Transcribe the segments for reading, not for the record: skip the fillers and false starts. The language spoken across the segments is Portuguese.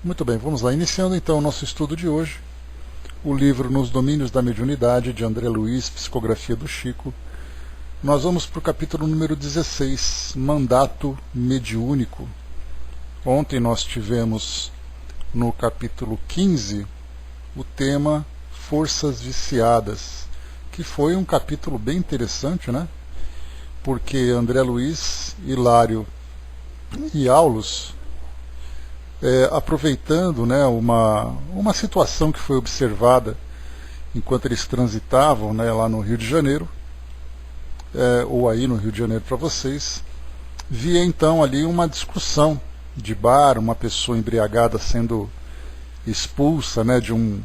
Muito bem, vamos lá. Iniciando então o nosso estudo de hoje, o livro Nos Domínios da Mediunidade, de André Luiz, Psicografia do Chico. Nós vamos para o capítulo número 16, Mandato Mediúnico. Ontem nós tivemos no capítulo 15 o tema Forças Viciadas, que foi um capítulo bem interessante, né? Porque André Luiz, Hilário e Aulus, aproveitando, né, uma situação que foi observada enquanto eles transitavam, né, lá no Rio de Janeiro, ou aí no Rio de Janeiro para vocês, via então ali uma discussão de bar, uma pessoa embriagada sendo expulsa, né, de um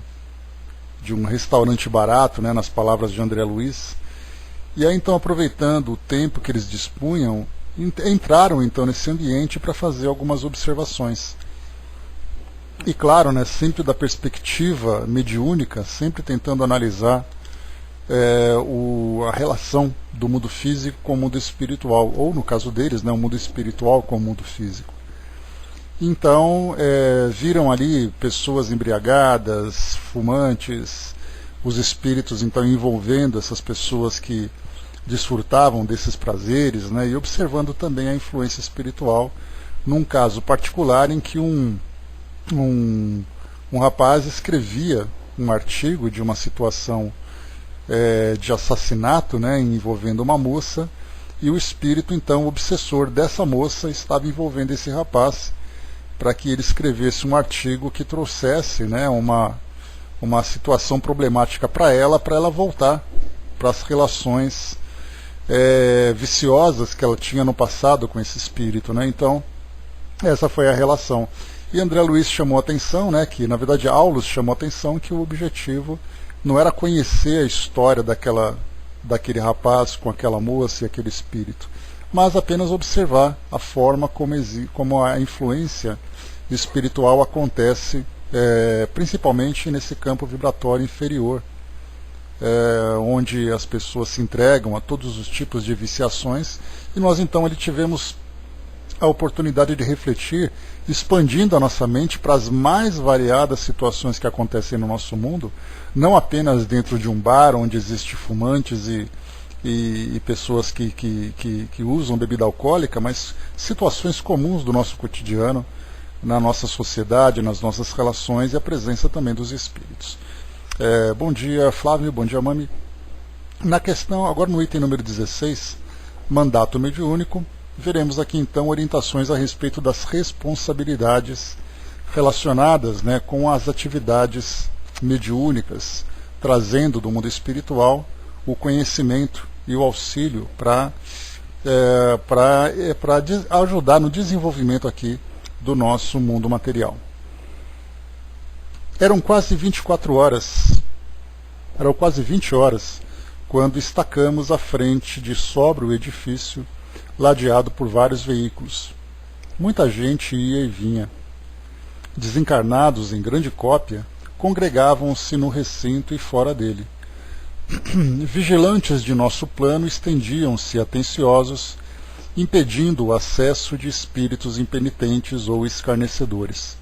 restaurante barato, né, nas palavras de André Luiz. E aí então, aproveitando o tempo que eles dispunham, entraram então nesse ambiente para fazer algumas observações. E claro, né, sempre da perspectiva mediúnica, sempre tentando analisar a relação do mundo físico com o mundo espiritual, ou no caso deles, né, o mundo espiritual com o mundo físico. Então, viram ali pessoas embriagadas, fumantes, os espíritos então envolvendo essas pessoas que desfrutavam desses prazeres, né, e observando também a influência espiritual, num caso particular em que um rapaz escrevia um artigo de uma situação de assassinato, né, envolvendo uma moça, e o espírito, então, obsessor dessa moça, estava envolvendo esse rapaz para que ele escrevesse um artigo que trouxesse, né, uma situação problemática para ela voltar para as relações viciosas que ela tinha no passado com esse espírito, né? Então, essa foi a relação. E André Luiz chamou a atenção, né, que na verdade Aulus chamou a atenção que o objetivo não era conhecer a história daquele rapaz com aquela moça e aquele espírito, mas apenas observar a forma como a influência espiritual acontece, principalmente nesse campo vibratório inferior, onde as pessoas se entregam a todos os tipos de viciações, e nós então ali tivemos a oportunidade de refletir, expandindo a nossa mente para as mais variadas situações que acontecem no nosso mundo, não apenas dentro de um bar onde existe fumantes e pessoas que usam bebida alcoólica, mas situações comuns do nosso cotidiano, na nossa sociedade, nas nossas relações, e a presença também dos espíritos. Bom dia, Flávio, bom dia, Mami. Na questão, agora no item número 16, Mandato Mediúnico, veremos aqui então orientações a respeito das responsabilidades relacionadas, né, com as atividades mediúnicas, trazendo do mundo espiritual o conhecimento e o auxílio para ajudar no desenvolvimento aqui do nosso mundo material. Eram quase 20 horas, quando estacamos à frente de sóbrio edifício, ladeado por vários veículos. Muita gente ia e vinha. Desencarnados em grande cópia, congregavam-se no recinto e fora dele. Vigilantes de nosso plano estendiam-se atenciosos, impedindo o acesso de espíritos impenitentes ou escarnecedores.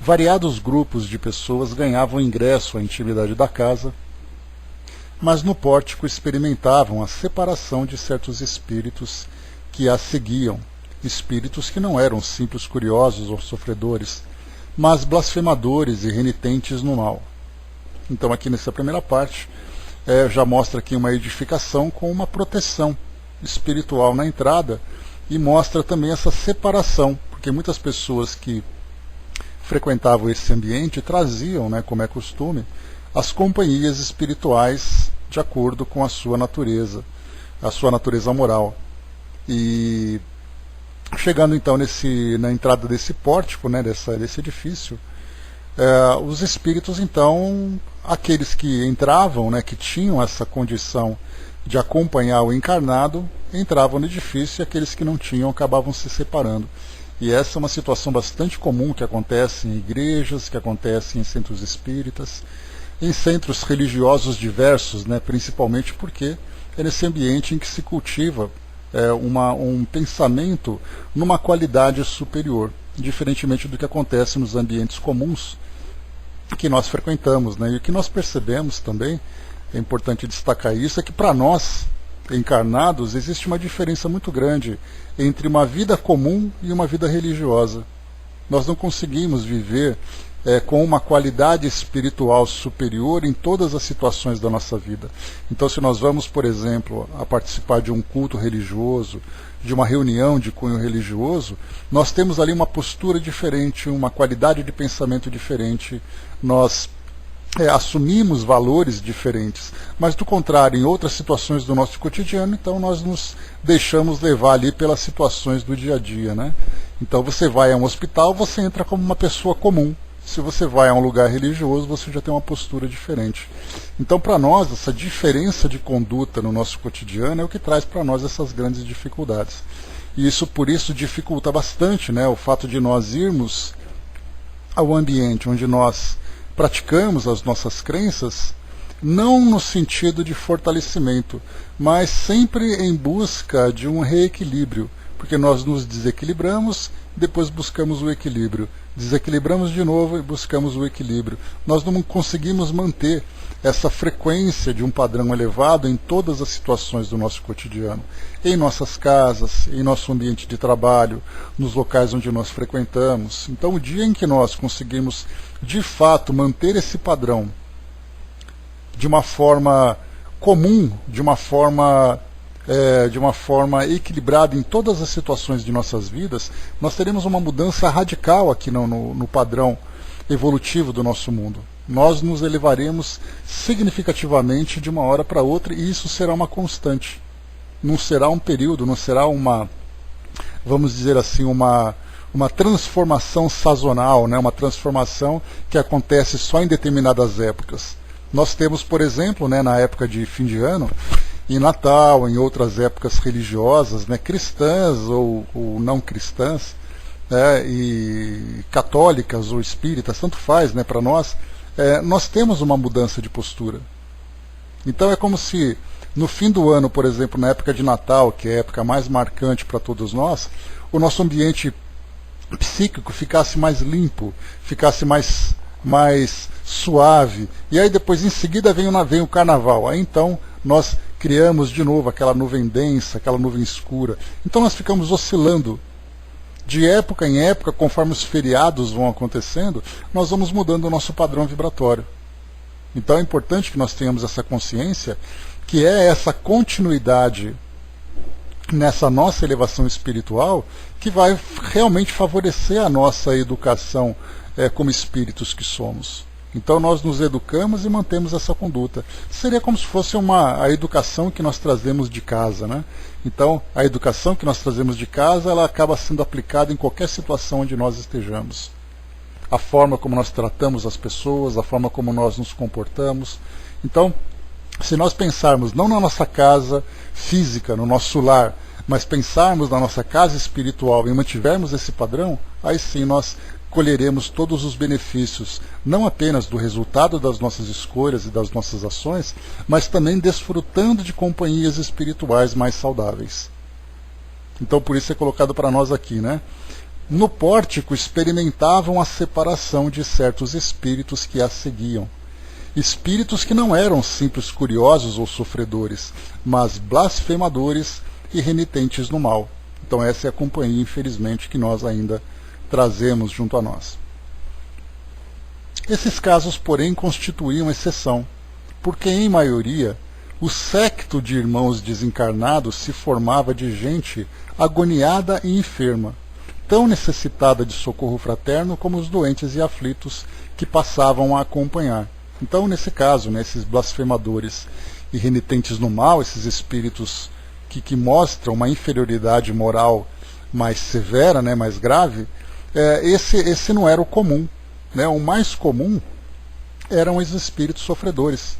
Variados grupos de pessoas ganhavam ingresso à intimidade da casa, mas no pórtico experimentavam a separação de certos espíritos que a seguiam, espíritos que não eram simples curiosos ou sofredores, mas blasfemadores e renitentes no mal. Então aqui nessa primeira parte já mostra aqui uma edificação com uma proteção espiritual na entrada, e mostra também essa separação, porque muitas pessoas que frequentavam esse ambiente traziam, né, como é costume, as companhias espirituais de acordo com a sua natureza moral. E chegando então na entrada desse pórtico, né, desse edifício, os espíritos então, aqueles que entravam, né, que tinham essa condição de acompanhar o encarnado, entravam no edifício, e aqueles que não tinham acabavam se separando. E essa é uma situação bastante comum que acontece em igrejas, que acontece em centros espíritas, em centros religiosos diversos, né, principalmente porque é nesse ambiente em que se cultiva um pensamento numa qualidade superior. diferentemente do que acontece nos ambientes comuns que nós frequentamos, né? E o que nós percebemos também, é importante destacar isso, é que para nós, encarnados, existe uma diferença muito grande entre uma vida comum e uma vida religiosa. Nós não conseguimos viver com uma qualidade espiritual superior em todas as situações da nossa vida. Então, se nós vamos, por exemplo, a participar de um culto religioso, de uma reunião de cunho religioso, nós temos ali uma postura diferente, uma qualidade de pensamento diferente, nós assumimos valores diferentes. Mas, do contrário, em outras situações do nosso cotidiano, então nós nos deixamos levar ali pelas situações do dia a dia, né? Então, você vai a um hospital, você entra como uma pessoa comum. Se você vai a um lugar religioso, você já tem uma postura diferente. Então, para nós, essa diferença de conduta no nosso cotidiano é o que traz para nós essas grandes dificuldades. E isso, por isso, dificulta bastante, né, o fato de nós irmos ao ambiente onde nós praticamos as nossas crenças, não no sentido de fortalecimento, mas sempre em busca de um reequilíbrio. Porque nós nos desequilibramos, depois buscamos o equilíbrio. Desequilibramos de novo e buscamos o equilíbrio. Nós não conseguimos manter essa frequência de um padrão elevado em todas as situações do nosso cotidiano. Em nossas casas, em nosso ambiente de trabalho, nos locais onde nós frequentamos. Então, o dia em que nós conseguimos, de fato, manter esse padrão de uma forma comum, de uma forma equilibrada em todas as situações de nossas vidas, nós teremos uma mudança radical aqui no padrão evolutivo do nosso mundo. Nós nos elevaremos significativamente de uma hora para outra e isso será uma constante. Não será um período, não será uma, vamos dizer assim, uma transformação sazonal, né? Uma transformação que acontece só em determinadas épocas. Nós temos, por exemplo, né, na época de fim de ano, em Natal, em outras épocas religiosas, né, cristãs ou não cristãs, né, e católicas ou espíritas, tanto faz, né, para nós, nós temos uma mudança de postura. Então é como se no fim do ano, por exemplo, na época de Natal, que é a época mais marcante para todos nós, o nosso ambiente psíquico ficasse mais limpo, ficasse mais suave, e aí depois em seguida vem o carnaval, aí então nós criamos de novo aquela nuvem densa, aquela nuvem escura. Então nós ficamos oscilando de época em época, conforme os feriados vão acontecendo, nós vamos mudando o nosso padrão vibratório. Então é importante que nós tenhamos essa consciência, que é essa continuidade nessa nossa elevação espiritual, que vai realmente favorecer a nossa educação como espíritos que somos. Então nós nos educamos e mantemos essa conduta. Seria como se fosse a educação que nós trazemos de casa, né? Então a educação que nós trazemos de casa, ela acaba sendo aplicada em qualquer situação onde nós estejamos. A forma como nós tratamos as pessoas, a forma como nós nos comportamos. Então, se nós pensarmos não na nossa casa física, no nosso lar, mas pensarmos na nossa casa espiritual e mantivermos esse padrão, aí sim nós colheremos todos os benefícios, não apenas do resultado das nossas escolhas e das nossas ações, mas também desfrutando de companhias espirituais mais saudáveis. Então por isso é colocado para nós aqui, né? No pórtico experimentavam a separação de certos espíritos que a seguiam. Espíritos que não eram simples curiosos ou sofredores, mas blasfemadores e renitentes no mal. Então essa é a companhia, infelizmente, que nós ainda trazemos junto a nós. Esses casos, porém, constituíam exceção, porque, em maioria, o séquito de irmãos desencarnados se formava de gente agoniada e enferma, tão necessitada de socorro fraterno como os doentes e aflitos que passavam a acompanhar. Então, nesse caso, né, esses blasfemadores e renitentes no mal, esses espíritos que mostram uma inferioridade moral mais severa, né, mais grave, esse não era o comum, né? O mais comum eram os espíritos sofredores.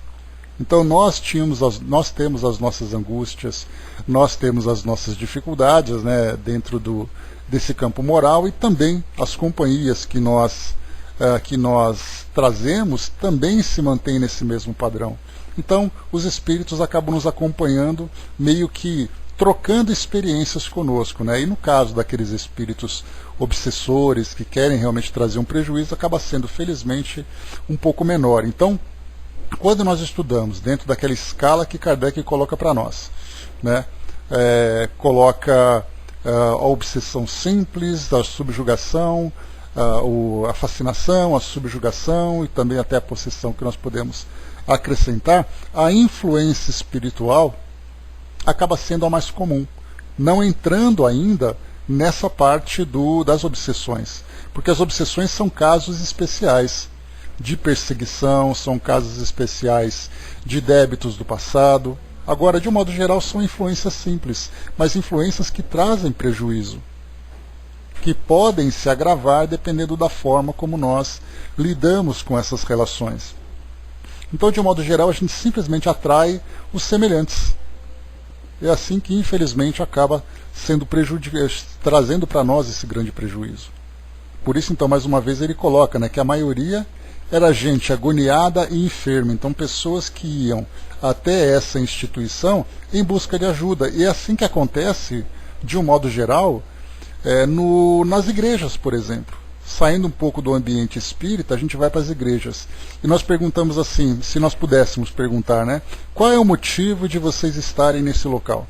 Então nós temos as nossas angústias, nós temos as nossas dificuldades, né, dentro desse campo moral, e também as companhias que nós trazemos também se mantêm nesse mesmo padrão. Então os espíritos acabam nos acompanhando meio que trocando experiências conosco, né? E no caso daqueles espíritos obsessores que querem realmente trazer um prejuízo, acaba sendo, felizmente, um pouco menor. Então, quando nós estudamos dentro daquela escala que Kardec coloca para nós, né? Coloca a obsessão simples, a subjugação, a fascinação, a subjugação e também até a possessão, que nós podemos acrescentar, a influência espiritual acaba sendo a mais comum, não entrando ainda nessa parte das obsessões, porque as obsessões são casos especiais de perseguição, são casos especiais de débitos do passado. Agora, de um modo geral, são influências simples, mas influências que trazem prejuízo, que podem se agravar dependendo da forma como nós lidamos com essas relações. Então, de um modo geral, a gente simplesmente atrai os semelhantes. É assim que, infelizmente, acaba sendo trazendo para nós esse grande prejuízo. Por isso, então, mais uma vez, ele coloca, né, que a maioria era gente agoniada e enferma. Então, pessoas que iam até essa instituição em busca de ajuda. E é assim que acontece, de um modo geral, nas igrejas, por exemplo. Saindo um pouco do ambiente espírita, a gente vai para as igrejas. E nós perguntamos assim, se nós pudéssemos perguntar, né? Qual é o motivo de vocês estarem nesse local?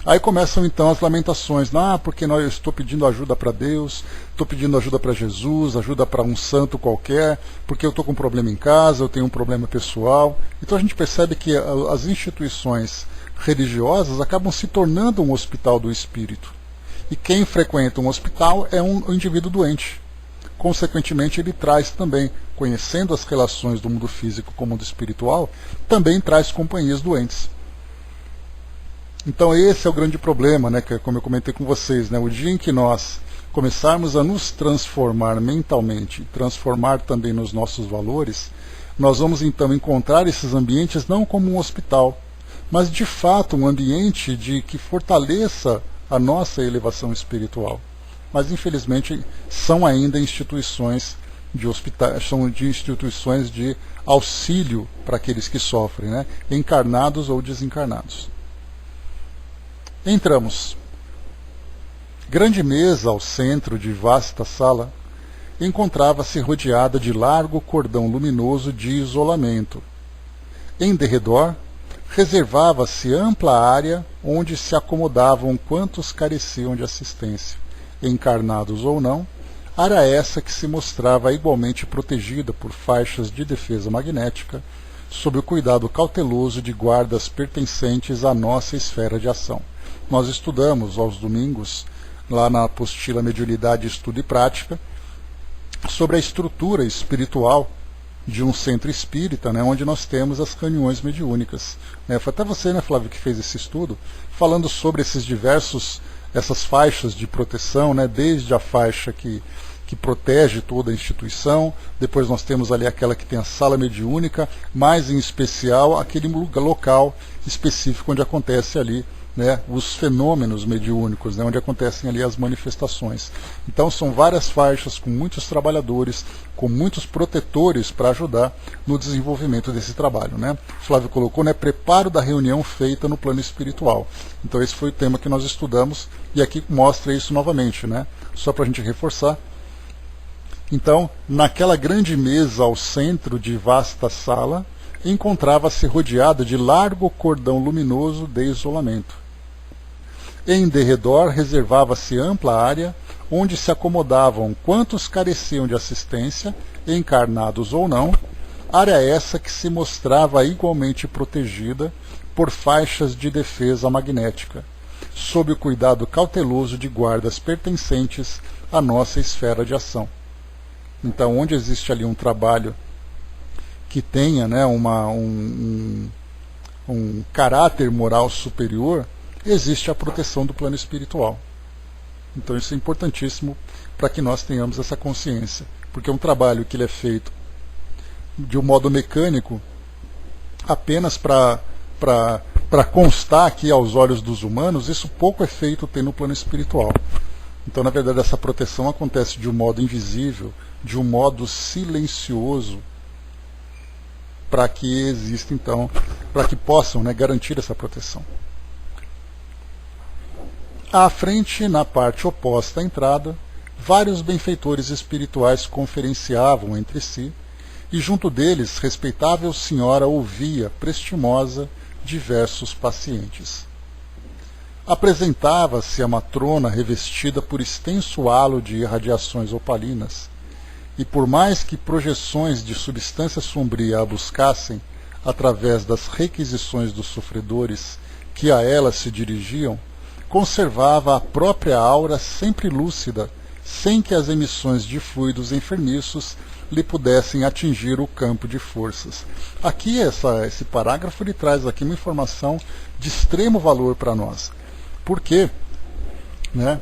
Aí começam então as lamentações. Porque eu estou pedindo ajuda para Deus, estou pedindo ajuda para Jesus, ajuda para um santo qualquer, porque eu estou com um problema em casa, eu tenho um problema pessoal. Então a gente percebe que as instituições religiosas acabam se tornando um hospital do espírito. E quem frequenta um hospital é um indivíduo doente. Consequentemente, ele traz também, conhecendo as relações do mundo físico com o mundo espiritual, também traz companhias doentes. Então esse é o grande problema, né, que é como eu comentei com vocês, né, o dia em que nós começarmos a nos transformar mentalmente, transformar também nos nossos valores, nós vamos então encontrar esses ambientes não como um hospital, mas de fato um ambiente que fortaleça a nossa elevação espiritual. Mas infelizmente são ainda instituições de hospitais, são de instituições de auxílio para aqueles que sofrem, né? Encarnados ou desencarnados. Entramos. Grande mesa ao centro de vasta sala encontrava-se rodeada de largo cordão luminoso de isolamento. Em derredor, reservava-se ampla área onde se acomodavam quantos careciam de assistência, encarnados ou não, área essa que se mostrava igualmente protegida por faixas de defesa magnética, sob o cuidado cauteloso de guardas pertencentes à nossa esfera de ação. Nós estudamos aos domingos, lá na apostila Mediunidade, Estudo e Prática, sobre a estrutura espiritual de um centro espírita, né, onde nós temos as reuniões mediúnicas. Foi até você, né, Flávio, que fez esse estudo, falando sobre essas faixas de proteção, né, desde a faixa que protege toda a instituição, depois nós temos ali aquela que tem a sala mediúnica, mais em especial aquele local específico onde acontece ali, né, os fenômenos mediúnicos, né, onde acontecem ali as manifestações. Então são várias faixas com muitos trabalhadores, com muitos protetores para ajudar no desenvolvimento desse trabalho, né? O Flávio colocou, né, preparo da reunião feita no plano espiritual. Então esse foi o tema que nós estudamos e aqui mostra isso novamente, né? Só para a gente reforçar. Então, naquela grande mesa ao centro de vasta sala, encontrava-se rodeada de largo cordão luminoso de isolamento. Em derredor reservava-se ampla área onde se acomodavam quantos careciam de assistência, encarnados ou não, área essa que se mostrava igualmente protegida por faixas de defesa magnética, sob o cuidado cauteloso de guardas pertencentes à nossa esfera de ação. Então, onde existe ali um trabalho que tenha, né, um caráter moral superior, existe a proteção do plano espiritual. Então isso é importantíssimo para que nós tenhamos essa consciência, porque um trabalho que ele é feito de um modo mecânico, apenas para constar aqui aos olhos dos humanos, isso pouco efeito tem no plano espiritual. Então, na verdade, essa proteção acontece de um modo invisível, de um modo silencioso, para que exista, então, para que possam, né, garantir essa proteção. À frente, na parte oposta à entrada, vários benfeitores espirituais conferenciavam entre si, e junto deles, respeitável senhora ouvia, prestimosa, diversos pacientes. Apresentava-se a matrona revestida por extenso halo de irradiações opalinas, e por mais que projeções de substância sombria a buscassem, através das requisições dos sofredores que a ela se dirigiam, conservava a própria aura sempre lúcida, sem que as emissões de fluidos enfermiços lhe pudessem atingir o campo de forças. Aqui esse parágrafo ele traz aqui uma informação de extremo valor para nós. Por quê? Né?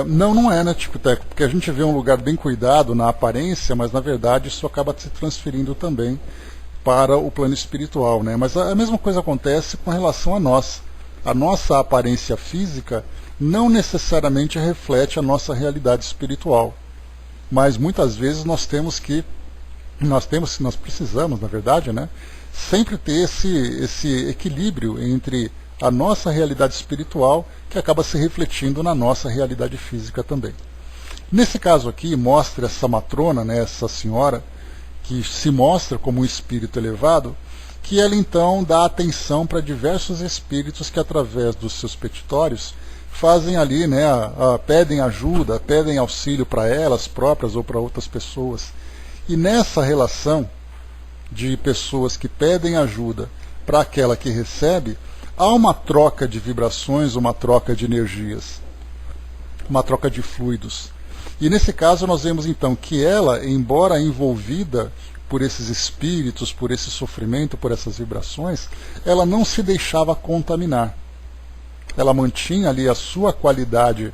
Não é, né, Tico-Teco? Porque a gente vê um lugar bem cuidado na aparência, mas na verdade isso acaba se transferindo também para o plano espiritual, né? Mas a mesma coisa acontece com relação a nós. A nossa aparência física não necessariamente reflete a nossa realidade espiritual. Mas muitas vezes nós precisamos, na verdade, né, sempre ter esse equilíbrio entre a nossa realidade espiritual, que acaba se refletindo na nossa realidade física também. Nesse caso aqui, mostra essa matrona, né, essa senhora, que se mostra como um espírito elevado, que ela então dá atenção para diversos espíritos que, através dos seus petitórios, fazem ali, né, pedem ajuda, pedem auxílio para elas próprias ou para outras pessoas. E nessa relação de pessoas que pedem ajuda para aquela que recebe, há uma troca de vibrações, uma troca de energias, uma troca de fluidos. E nesse caso nós vemos então que ela, embora envolvida por esses espíritos, por esse sofrimento, por essas vibrações, ela não se deixava contaminar. Ela mantinha ali a sua qualidade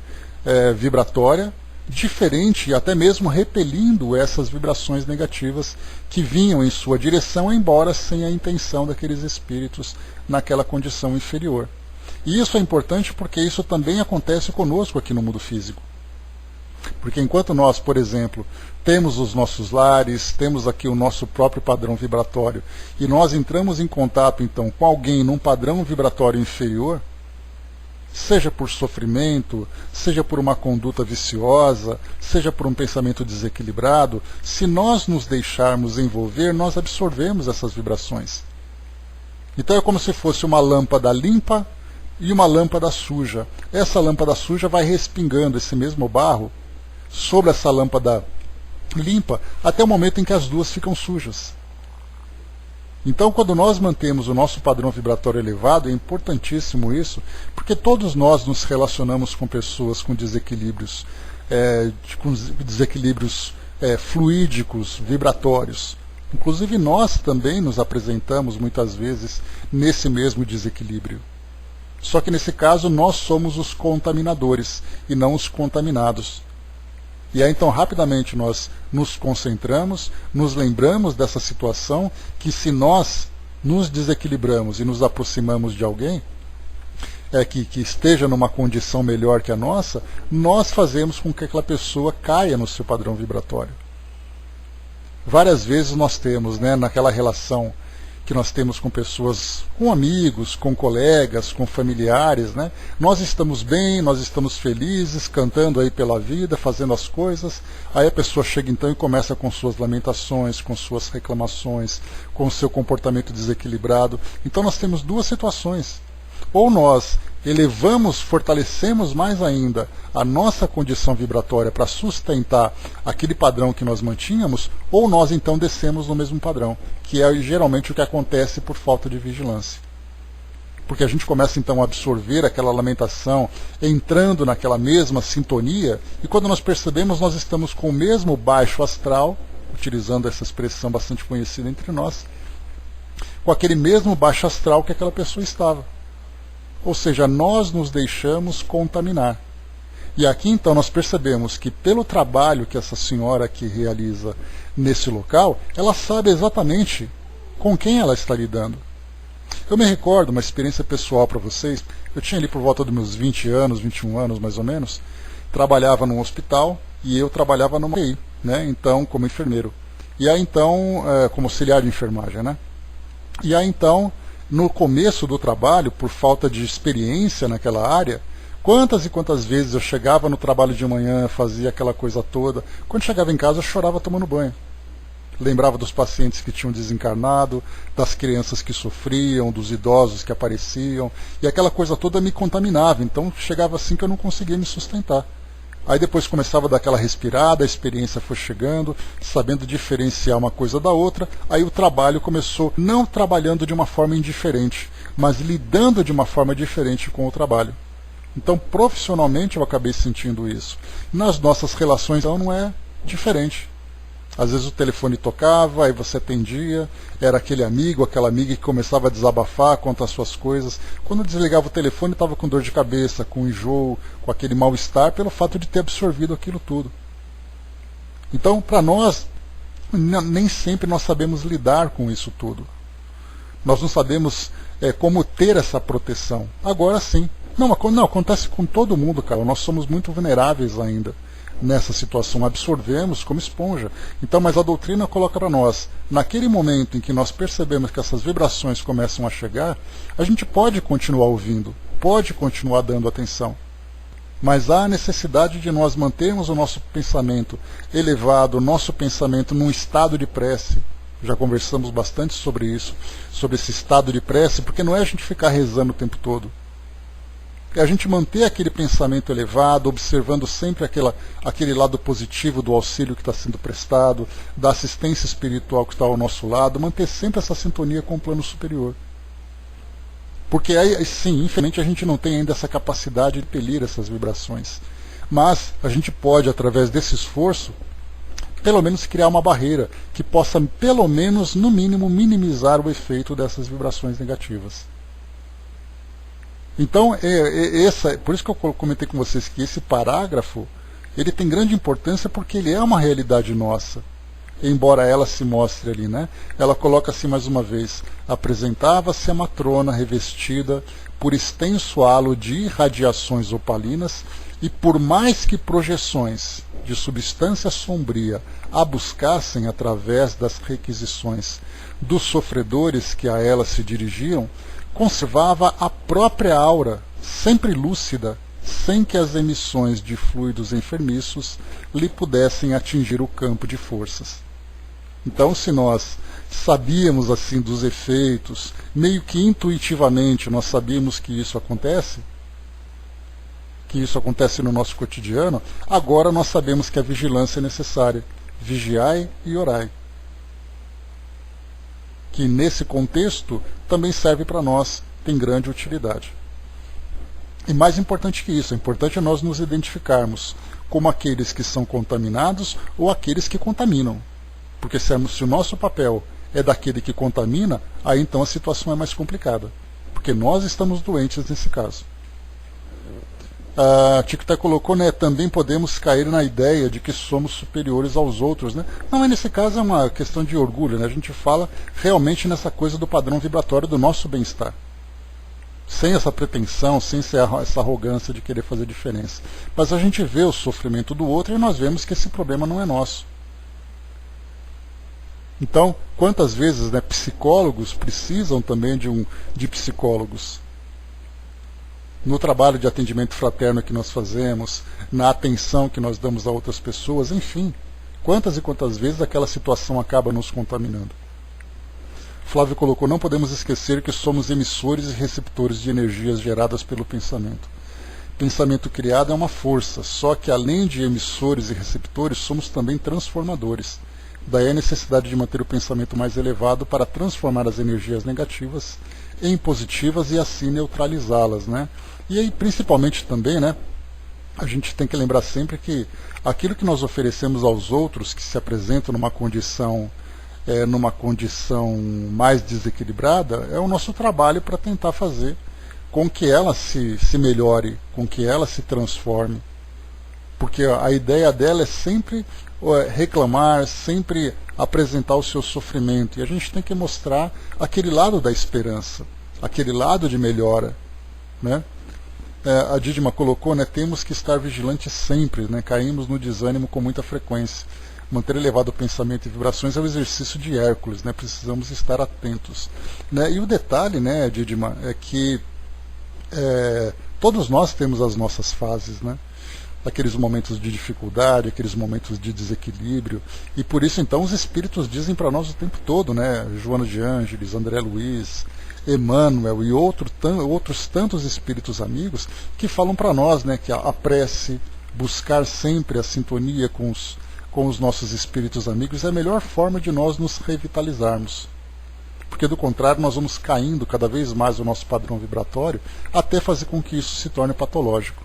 vibratória, diferente e até mesmo repelindo essas vibrações negativas que vinham em sua direção, embora sem a intenção daqueles espíritos naquela condição inferior. E isso é importante porque isso também acontece conosco aqui no mundo físico. Porque enquanto nós, por exemplo, temos os nossos lares, temos aqui o nosso próprio padrão vibratório, e nós entramos em contato então com alguém num padrão vibratório inferior, seja por sofrimento, seja por uma conduta viciosa, seja por um pensamento desequilibrado, se nós nos deixarmos envolver, nós absorvemos essas vibrações. Então é como se fosse uma lâmpada limpa e uma lâmpada suja. Essa lâmpada suja vai respingando esse mesmo barro sobre essa lâmpada limpa até o momento em que as duas ficam sujas. Então, quando nós mantemos o nosso padrão vibratório elevado, é importantíssimo isso, porque todos nós nos relacionamos com pessoas com desequilíbrios, fluídicos, vibratórios. Inclusive nós também nos apresentamos muitas vezes nesse mesmo desequilíbrio. Só que nesse caso nós somos os contaminadores e não os contaminados. E aí então rapidamente nós nos concentramos, nos lembramos dessa situação, que se nós nos desequilibramos e nos aproximamos de alguém que esteja numa condição melhor que a nossa, nós fazemos com que aquela pessoa caia no seu padrão vibratório. Várias vezes nós temos, né, naquela relação que nós temos com pessoas, com amigos, com colegas, com familiares, né? Nós estamos bem, nós estamos felizes, cantando aí pela vida, fazendo as coisas, aí a pessoa chega então e começa com suas lamentações, com suas reclamações, com o seu comportamento desequilibrado. Então nós temos duas situações. Ou nós elevamos, fortalecemos mais ainda a nossa condição vibratória para sustentar aquele padrão que nós mantínhamos, ou nós então descemos no mesmo padrão, que é geralmente o que acontece por falta de vigilância. Porque a gente começa então a absorver aquela lamentação, entrando naquela mesma sintonia, e quando nós percebemos, nós estamos com o mesmo baixo astral, utilizando essa expressão bastante conhecida entre nós, com aquele mesmo baixo astral que aquela pessoa estava. Ou seja, nós nos deixamos contaminar. E aqui então nós percebemos que pelo trabalho que essa senhora aqui realiza nesse local, ela sabe exatamente com quem ela está lidando. Eu me recordo, uma experiência pessoal para vocês, eu tinha ali por volta dos meus 20 anos, 21 anos mais ou menos, trabalhava num hospital e eu trabalhava numa UTI, né? Então como enfermeiro. E aí então, como auxiliar de enfermagem, né? E aí então, no começo do trabalho, por falta de experiência naquela área, Quantas e quantas vezes eu chegava no trabalho de manhã, fazia aquela coisa toda, quando chegava em casa eu chorava tomando banho. Lembrava dos pacientes que tinham desencarnado, das crianças que sofriam, dos idosos que apareciam, e aquela coisa toda me contaminava, então chegava assim que eu não conseguia me sustentar. Aí depois começava a dar aquela respirada, a experiência foi chegando, sabendo diferenciar uma coisa da outra, aí o trabalho começou não trabalhando de uma forma indiferente, mas lidando de uma forma diferente com o trabalho. Então, profissionalmente eu acabei sentindo isso. Nas nossas relações, então, não é diferente. Às vezes o telefone tocava, aí você atendia, era aquele amigo, aquela amiga que começava a desabafar, contar as suas coisas. Quando desligava o telefone, estava com dor de cabeça, com enjoo, com aquele mal-estar, pelo fato de ter absorvido aquilo tudo. Então, para nós, nem sempre nós sabemos lidar com isso tudo. Nós não sabemos como ter essa proteção. Agora sim. Não, acontece com todo mundo, cara. Nós somos muito vulneráveis ainda nessa situação, absorvemos como esponja. Então, mas a doutrina coloca para nós, naquele momento em que nós percebemos que essas vibrações começam a chegar, a gente pode continuar ouvindo, pode continuar dando atenção. Mas há a necessidade de nós mantermos o nosso pensamento elevado, o nosso pensamento num estado de prece. Já conversamos bastante sobre isso, sobre esse estado de prece, porque não é a gente ficar rezando o tempo todo. É a gente manter aquele pensamento elevado, observando sempre aquele lado positivo do auxílio que está sendo prestado, da assistência espiritual que está ao nosso lado, manter sempre essa sintonia com o plano superior. Porque aí, sim, infelizmente a gente não tem ainda essa capacidade de repelir essas vibrações. Mas a gente pode, através desse esforço, pelo menos criar uma barreira que possa, pelo menos, no mínimo, minimizar o efeito dessas vibrações negativas. Então, por isso que eu comentei com vocês que esse parágrafo ele tem grande importância porque ele é uma realidade nossa, embora ela se mostre ali, né? Ela coloca assim mais uma vez: apresentava-se a matrona revestida por extenso halo de irradiações opalinas e por mais que projeções de substância sombria a buscassem através das requisições dos sofredores que a ela se dirigiam, conservava a própria aura, sempre lúcida, sem que as emissões de fluidos enfermiços lhe pudessem atingir o campo de forças. Então, se nós sabíamos assim dos efeitos, meio que intuitivamente nós sabíamos que isso acontece no nosso cotidiano, agora nós sabemos que a vigilância é necessária. Vigiai e orai. Que nesse contexto também serve para nós, tem grande utilidade. E mais importante que isso, é importante nós nos identificarmos como aqueles que são contaminados ou aqueles que contaminam. Porque se o nosso papel é daquele que contamina, aí então a situação é mais complicada. Porque nós estamos doentes nesse caso. A Tikta colocou, né, também podemos cair na ideia de que somos superiores aos outros, né? Não, mas nesse caso é uma questão de orgulho, né? A gente fala realmente nessa coisa do padrão vibratório do nosso bem-estar. Sem essa pretensão, sem essa arrogância de querer fazer diferença. Mas a gente vê o sofrimento do outro e nós vemos que esse problema não é nosso. Então, quantas vezes, né, psicólogos precisam também de psicólogos? No trabalho de atendimento fraterno que nós fazemos, na atenção que nós damos a outras pessoas, enfim, quantas e quantas vezes aquela situação acaba nos contaminando. Flávio colocou, não podemos esquecer que somos emissores e receptores de energias geradas pelo pensamento. Pensamento criado é uma força, só que além de emissores e receptores, somos também transformadores. Daí a necessidade de manter o pensamento mais elevado para transformar as energias negativas em positivas e assim neutralizá-las, né? E aí, principalmente também, né, a gente tem que lembrar sempre que aquilo que nós oferecemos aos outros que se apresentam numa condição mais desequilibrada, é o nosso trabalho para tentar fazer com que ela se melhore, com que ela se transforme. Porque a ideia dela é sempre reclamar, sempre apresentar o seu sofrimento. E a gente tem que mostrar aquele lado da esperança, aquele lado de melhora, né? A Didima colocou, né, temos que estar vigilantes sempre, né, caímos no desânimo com muita frequência. Manter elevado o pensamento e vibrações é o exercício de Hércules, né, precisamos estar atentos. Né? E o detalhe, né, Didima, é que Todos nós temos as nossas fases, né? Aqueles momentos de dificuldade, aqueles momentos de desequilíbrio, e por isso então os espíritos dizem para nós o tempo todo, né? Joana de Ângeles, André Luiz, Emmanuel e outros tantos espíritos amigos que falam para nós, né, que a prece, buscar sempre a sintonia com os nossos espíritos amigos é a melhor forma de nós nos revitalizarmos. Porque do contrário nós vamos caindo cada vez mais o nosso padrão vibratório até fazer com que isso se torne patológico.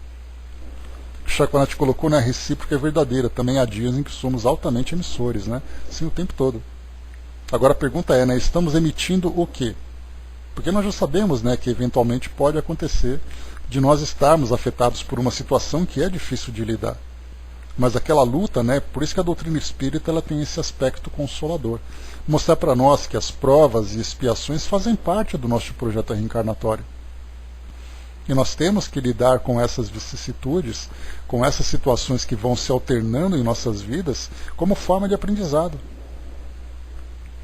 Chakravarti colocou, né, a recíproca é verdadeira. Também há dias em que somos altamente emissores, né? Sim, o tempo todo. Agora a pergunta é, né, estamos emitindo o quê? Porque nós já sabemos, né, que eventualmente pode acontecer de nós estarmos afetados por uma situação que é difícil de lidar. Mas aquela luta, né, por isso que a doutrina espírita ela tem esse aspecto consolador. Mostrar para nós que as provas e expiações fazem parte do nosso projeto reencarnatório. E nós temos que lidar com essas vicissitudes, com essas situações que vão se alternando em nossas vidas, como forma de aprendizado.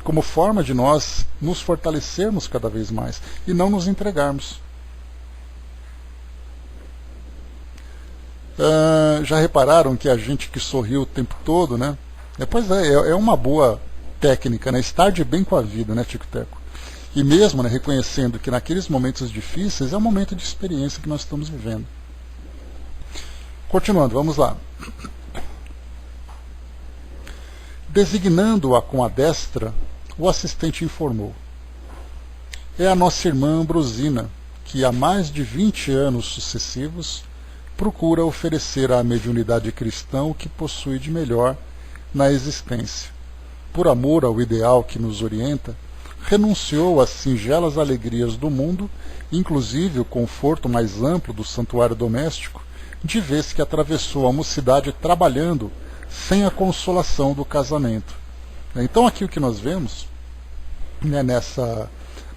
Como forma de nós nos fortalecermos cada vez mais e não nos entregarmos. Já repararam que a gente que sorriu o tempo todo, né? Pois é uma boa técnica, né? Estar de bem com a vida, né, Tico Teco? E mesmo, né, reconhecendo que naqueles momentos difíceis é um momento de experiência que nós estamos vivendo. Continuando, vamos lá. Designando-a com a destra, o assistente informou. É a nossa irmã Ambrosina, que há mais de 20 anos sucessivos procura oferecer à mediunidade cristã o que possui de melhor na existência. Por amor ao ideal que nos orienta, renunciou às singelas alegrias do mundo, inclusive o conforto mais amplo do santuário doméstico, de vez que atravessou a mocidade trabalhando sem a consolação do casamento. Então aqui o que nós vemos, né, nessa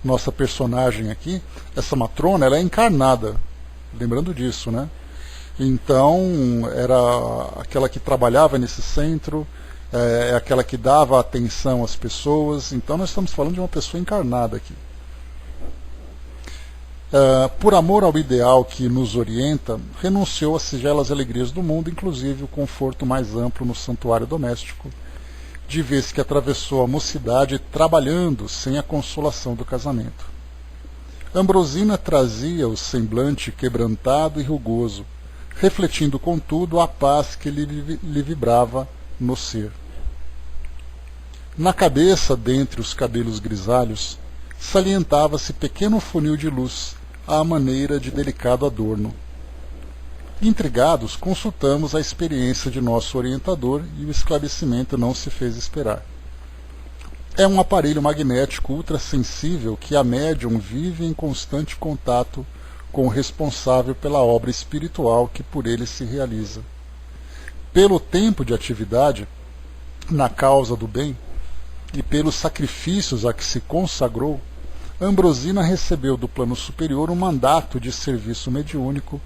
nossa personagem aqui, essa matrona, ela é encarnada, lembrando disso, né? Então era aquela que trabalhava nesse centro, é aquela que dava atenção às pessoas. Então nós estamos falando de uma pessoa encarnada aqui. Por amor ao ideal que nos orienta, renunciou às singelas alegrias do mundo, inclusive o conforto mais amplo no santuário doméstico, de vez que atravessou a mocidade trabalhando sem a consolação do casamento. Ambrosina trazia o semblante quebrantado e rugoso, refletindo contudo a paz que lhe vibrava no ser. Na cabeça, dentre os cabelos grisalhos, salientava-se pequeno funil de luz, à maneira de delicado adorno. Intrigados, consultamos a experiência de nosso orientador e o esclarecimento não se fez esperar. É um aparelho magnético ultrassensível que a médium vive em constante contato com o responsável pela obra espiritual que por ele se realiza. Pelo tempo de atividade na causa do bem e pelos sacrifícios a que se consagrou, Ambrosina recebeu do plano superior um mandato de serviço mediúnico,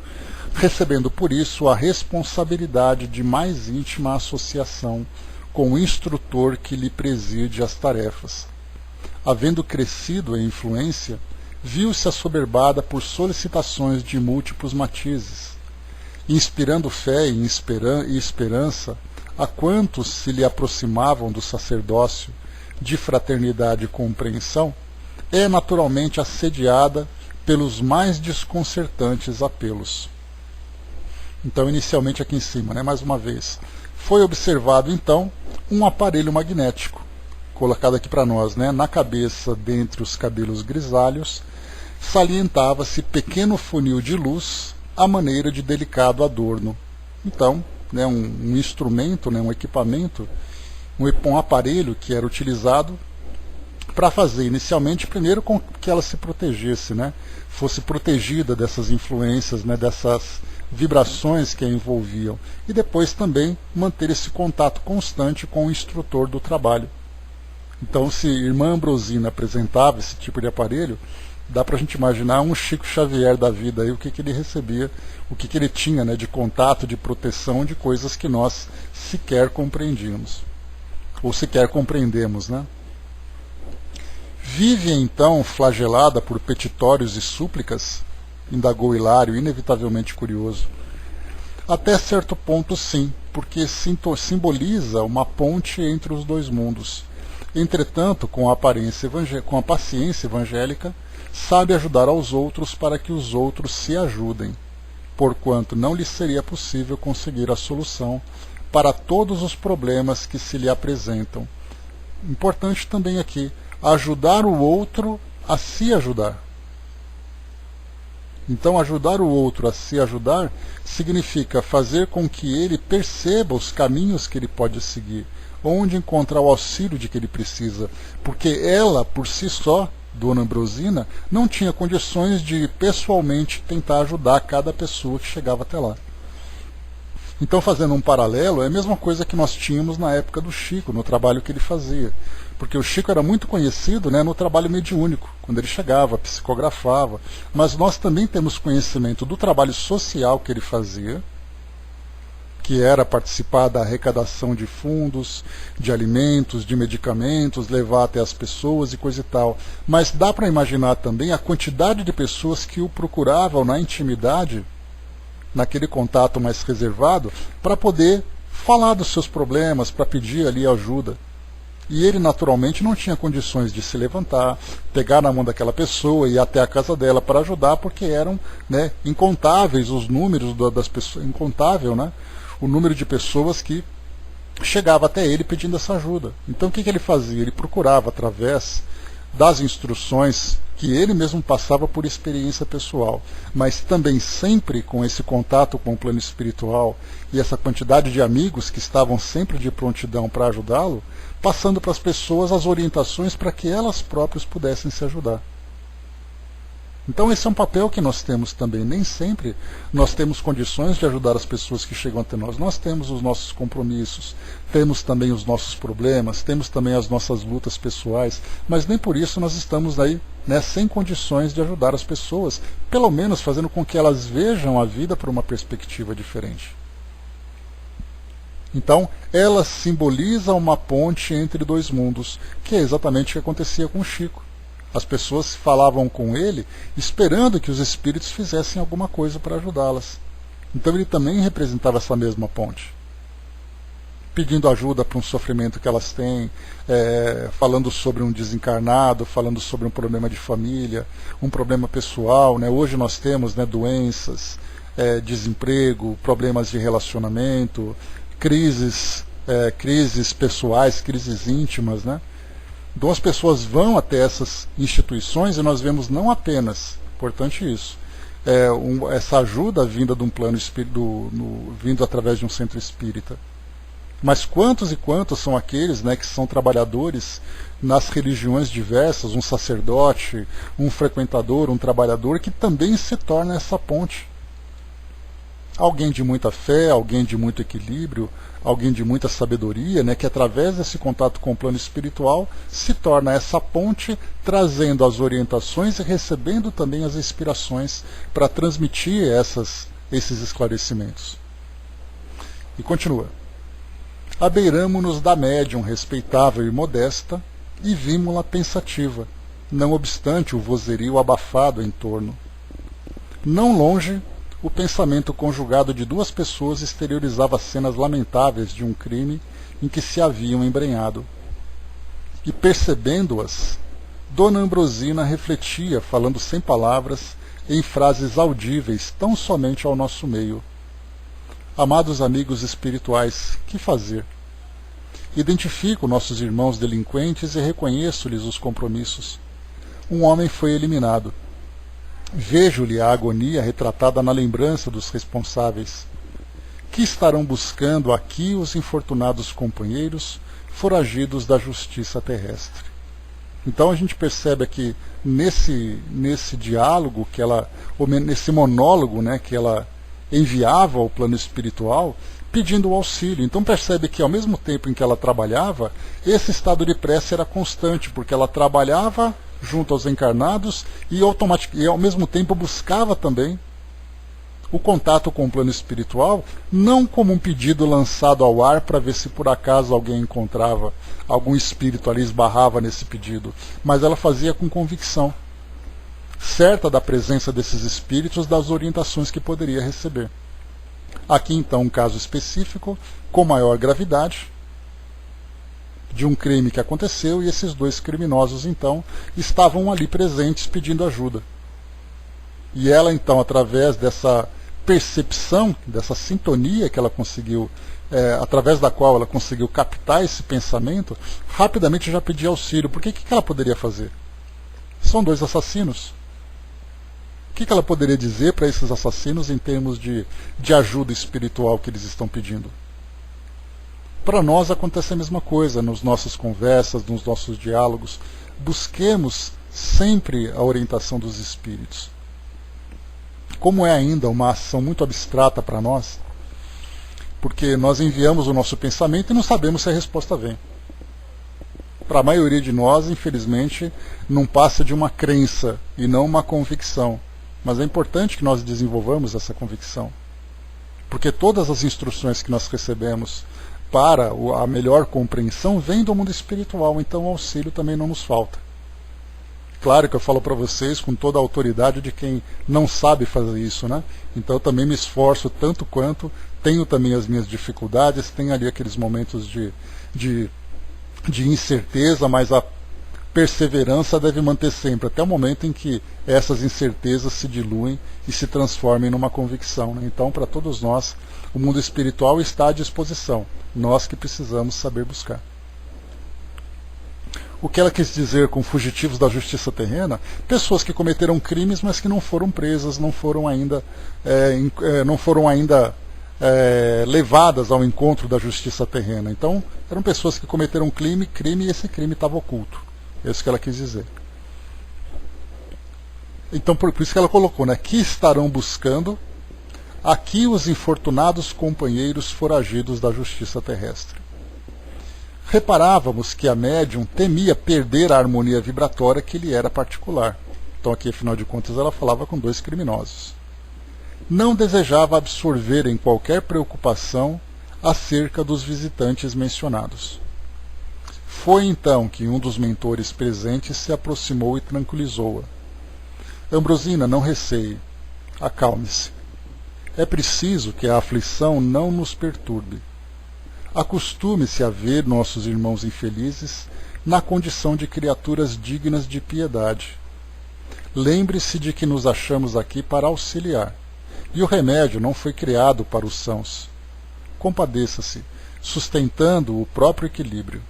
recebendo por isso a responsabilidade de mais íntima associação com o instrutor que lhe preside as tarefas. Havendo crescido em influência, viu-se assoberbada por solicitações de múltiplos matizes, inspirando fé e esperança a quantos se lhe aproximavam do sacerdócio de fraternidade e compreensão, é naturalmente assediada pelos mais desconcertantes apelos. Então, inicialmente aqui em cima, né, mais uma vez, foi observado então um aparelho magnético, colocado aqui para nós, né, na cabeça, dentre os cabelos grisalhos, salientava-se pequeno funil de luz à maneira de delicado adorno. Então, né, um instrumento, né, um equipamento, um aparelho que era utilizado para fazer inicialmente, primeiro, com que ela se protegesse, né, fosse protegida dessas influências, né, dessas vibrações que a envolviam, e depois também manter esse contato constante com o instrutor do trabalho. Então, se irmã Ambrosina apresentava esse tipo de aparelho, dá para a gente imaginar um Chico Xavier da vida, aí, o que ele recebia, o que ele tinha, né, de contato, de proteção, de coisas que nós sequer compreendíamos, ou sequer compreendemos, né? Vive então flagelada por petitórios e súplicas, indagou Hilário, inevitavelmente curioso. Até certo ponto, sim, porque simboliza uma ponte entre os dois mundos. Entretanto, com a paciência evangélica, sabe ajudar aos outros para que os outros se ajudem, porquanto não lhe seria possível conseguir a solução para todos os problemas que se lhe apresentam. Importante também aqui, ajudar o outro a se ajudar. Então, ajudar o outro a se ajudar significa fazer com que ele perceba os caminhos que ele pode seguir, onde encontrar o auxílio de que ele precisa, porque ela, por si só, Dona Ambrosina, não tinha condições de pessoalmente tentar ajudar cada pessoa que chegava até lá. Então, fazendo um paralelo, é a mesma coisa que nós tínhamos na época do Chico, no trabalho que ele fazia. Porque o Chico era muito conhecido, né, no trabalho mediúnico, quando ele chegava, psicografava. Mas nós também temos conhecimento do trabalho social que ele fazia, que era participar da arrecadação de fundos, de alimentos, de medicamentos, levar até as pessoas e coisa e tal. Mas dá para imaginar também a quantidade de pessoas que o procuravam na intimidade, naquele contato mais reservado, para poder falar dos seus problemas, para pedir ali ajuda. E ele naturalmente não tinha condições de se levantar, pegar na mão daquela pessoa e ir até a casa dela para ajudar, porque eram, né, incontáveis os números das pessoas, incontável, né, o número de pessoas que chegava até ele pedindo essa ajuda. Então o que ele fazia? Ele procurava, através das instruções que ele mesmo passava por experiência pessoal, mas também sempre com esse contato com o plano espiritual e essa quantidade de amigos que estavam sempre de prontidão para ajudá-lo, passando para as pessoas as orientações para que elas próprias pudessem se ajudar. Então esse é um papel que nós temos também. Nem sempre nós temos condições de ajudar as pessoas que chegam até nós. Nós temos os nossos compromissos, temos também os nossos problemas, temos também as nossas lutas pessoais, mas nem por isso nós estamos aí, né, sem condições de ajudar as pessoas, pelo menos fazendo com que elas vejam a vida por uma perspectiva diferente. Então, ela simboliza uma ponte entre dois mundos, que é exatamente o que acontecia com o Chico. As pessoas falavam com ele esperando que os espíritos fizessem alguma coisa para ajudá-las. Então ele também representava essa mesma ponte, pedindo ajuda para um sofrimento que elas têm, falando sobre um desencarnado, falando sobre um problema de família, um problema pessoal, né? Hoje nós temos, né, doenças, desemprego, problemas de relacionamento, crises pessoais, crises íntimas, né? Então as pessoas vão até essas instituições e nós vemos não apenas, importante isso, essa ajuda vinda de um plano vindo através de um centro espírita, mas quantos e quantos são aqueles, né, que são trabalhadores nas religiões diversas, um sacerdote, um frequentador, um trabalhador, que também se torna essa ponte. Alguém de muita fé, alguém de muito equilíbrio, alguém de muita sabedoria, né, que através desse contato com o plano espiritual se torna essa ponte, trazendo as orientações e recebendo também as inspirações para transmitir esses esclarecimentos. E continua. Abeiramo-nos da médium respeitável e modesta e vimo-la pensativa, não obstante o vozerio abafado em torno. Não longe, o pensamento conjugado de duas pessoas exteriorizava cenas lamentáveis de um crime em que se haviam embrenhado. E percebendo-as, Dona Ambrosina refletia, falando sem palavras, em frases audíveis tão somente ao nosso meio. Amados amigos espirituais, que fazer? Identifico nossos irmãos delinquentes e reconheço-lhes os compromissos. Um homem foi eliminado. Vejo-lhe a agonia retratada na lembrança dos responsáveis. Que estarão buscando aqui os infortunados companheiros, foragidos da justiça terrestre? Então a gente percebe aqui nesse diálogo, nesse monólogo, né, que ela enviava ao plano espiritual, pedindo o auxílio. Então percebe que ao mesmo tempo em que ela trabalhava, esse estado de prece era constante, porque ela trabalhava junto aos encarnados e ao mesmo tempo buscava também o contato com o plano espiritual, não como um pedido lançado ao ar para ver se por acaso alguém encontrava, algum espírito ali esbarrava nesse pedido, mas ela fazia com convicção, certa da presença desses espíritos, das orientações que poderia receber. Aqui então um caso específico, com maior gravidade, de um crime que aconteceu, e esses dois criminosos então estavam ali presentes pedindo ajuda. E ela então, através dessa percepção, dessa sintonia que ela conseguiu, através da qual ela conseguiu captar esse pensamento, rapidamente já pediu auxílio. Porque o que ela poderia fazer? São dois assassinos. O que ela poderia dizer para esses assassinos em termos de ajuda espiritual que eles estão pedindo? Para nós acontece a mesma coisa nas nossas conversas, nos nossos diálogos. Busquemos sempre a orientação dos espíritos. Como é ainda uma ação muito abstrata para nós, porque nós enviamos o nosso pensamento e não sabemos se a resposta vem. Para a maioria de nós, infelizmente, não passa de uma crença e não uma convicção. Mas é importante que nós desenvolvamos essa convicção. Porque todas as instruções que nós recebemos para a melhor compreensão vêm do mundo espiritual, então o auxílio também não nos falta. Claro que eu falo para vocês com toda a autoridade de quem não sabe fazer isso, né? Então eu também me esforço tanto quanto, tenho também as minhas dificuldades, tenho ali aqueles momentos de incerteza, mas a perseverança deve manter sempre, até o momento em que essas incertezas se diluem e se transformem numa convicção, né? Então, para todos nós, o mundo espiritual está à disposição, nós que precisamos saber buscar. O que ela quis dizer com fugitivos da justiça terrena? Pessoas que cometeram crimes, mas que não foram presas, não foram ainda levadas ao encontro da justiça terrena. Então, eram pessoas que cometeram crime e esse crime estava oculto. É isso que ela quis dizer. Então, por isso que ela colocou, né? Que estarão buscando aqui os infortunados companheiros foragidos da justiça terrestre. Reparávamos que a médium temia perder a harmonia vibratória que lhe era particular. Então aqui, afinal de contas, ela falava com dois criminosos. Não desejava absorver em qualquer preocupação acerca dos visitantes mencionados. Foi então que um dos mentores presentes se aproximou e tranquilizou-a. Ambrosina, não receie. Acalme-se. É preciso que a aflição não nos perturbe. Acostume-se a ver nossos irmãos infelizes na condição de criaturas dignas de piedade. Lembre-se de que nos achamos aqui para auxiliar, e o remédio não foi criado para os sãos. Compadeça-se, sustentando o próprio equilíbrio.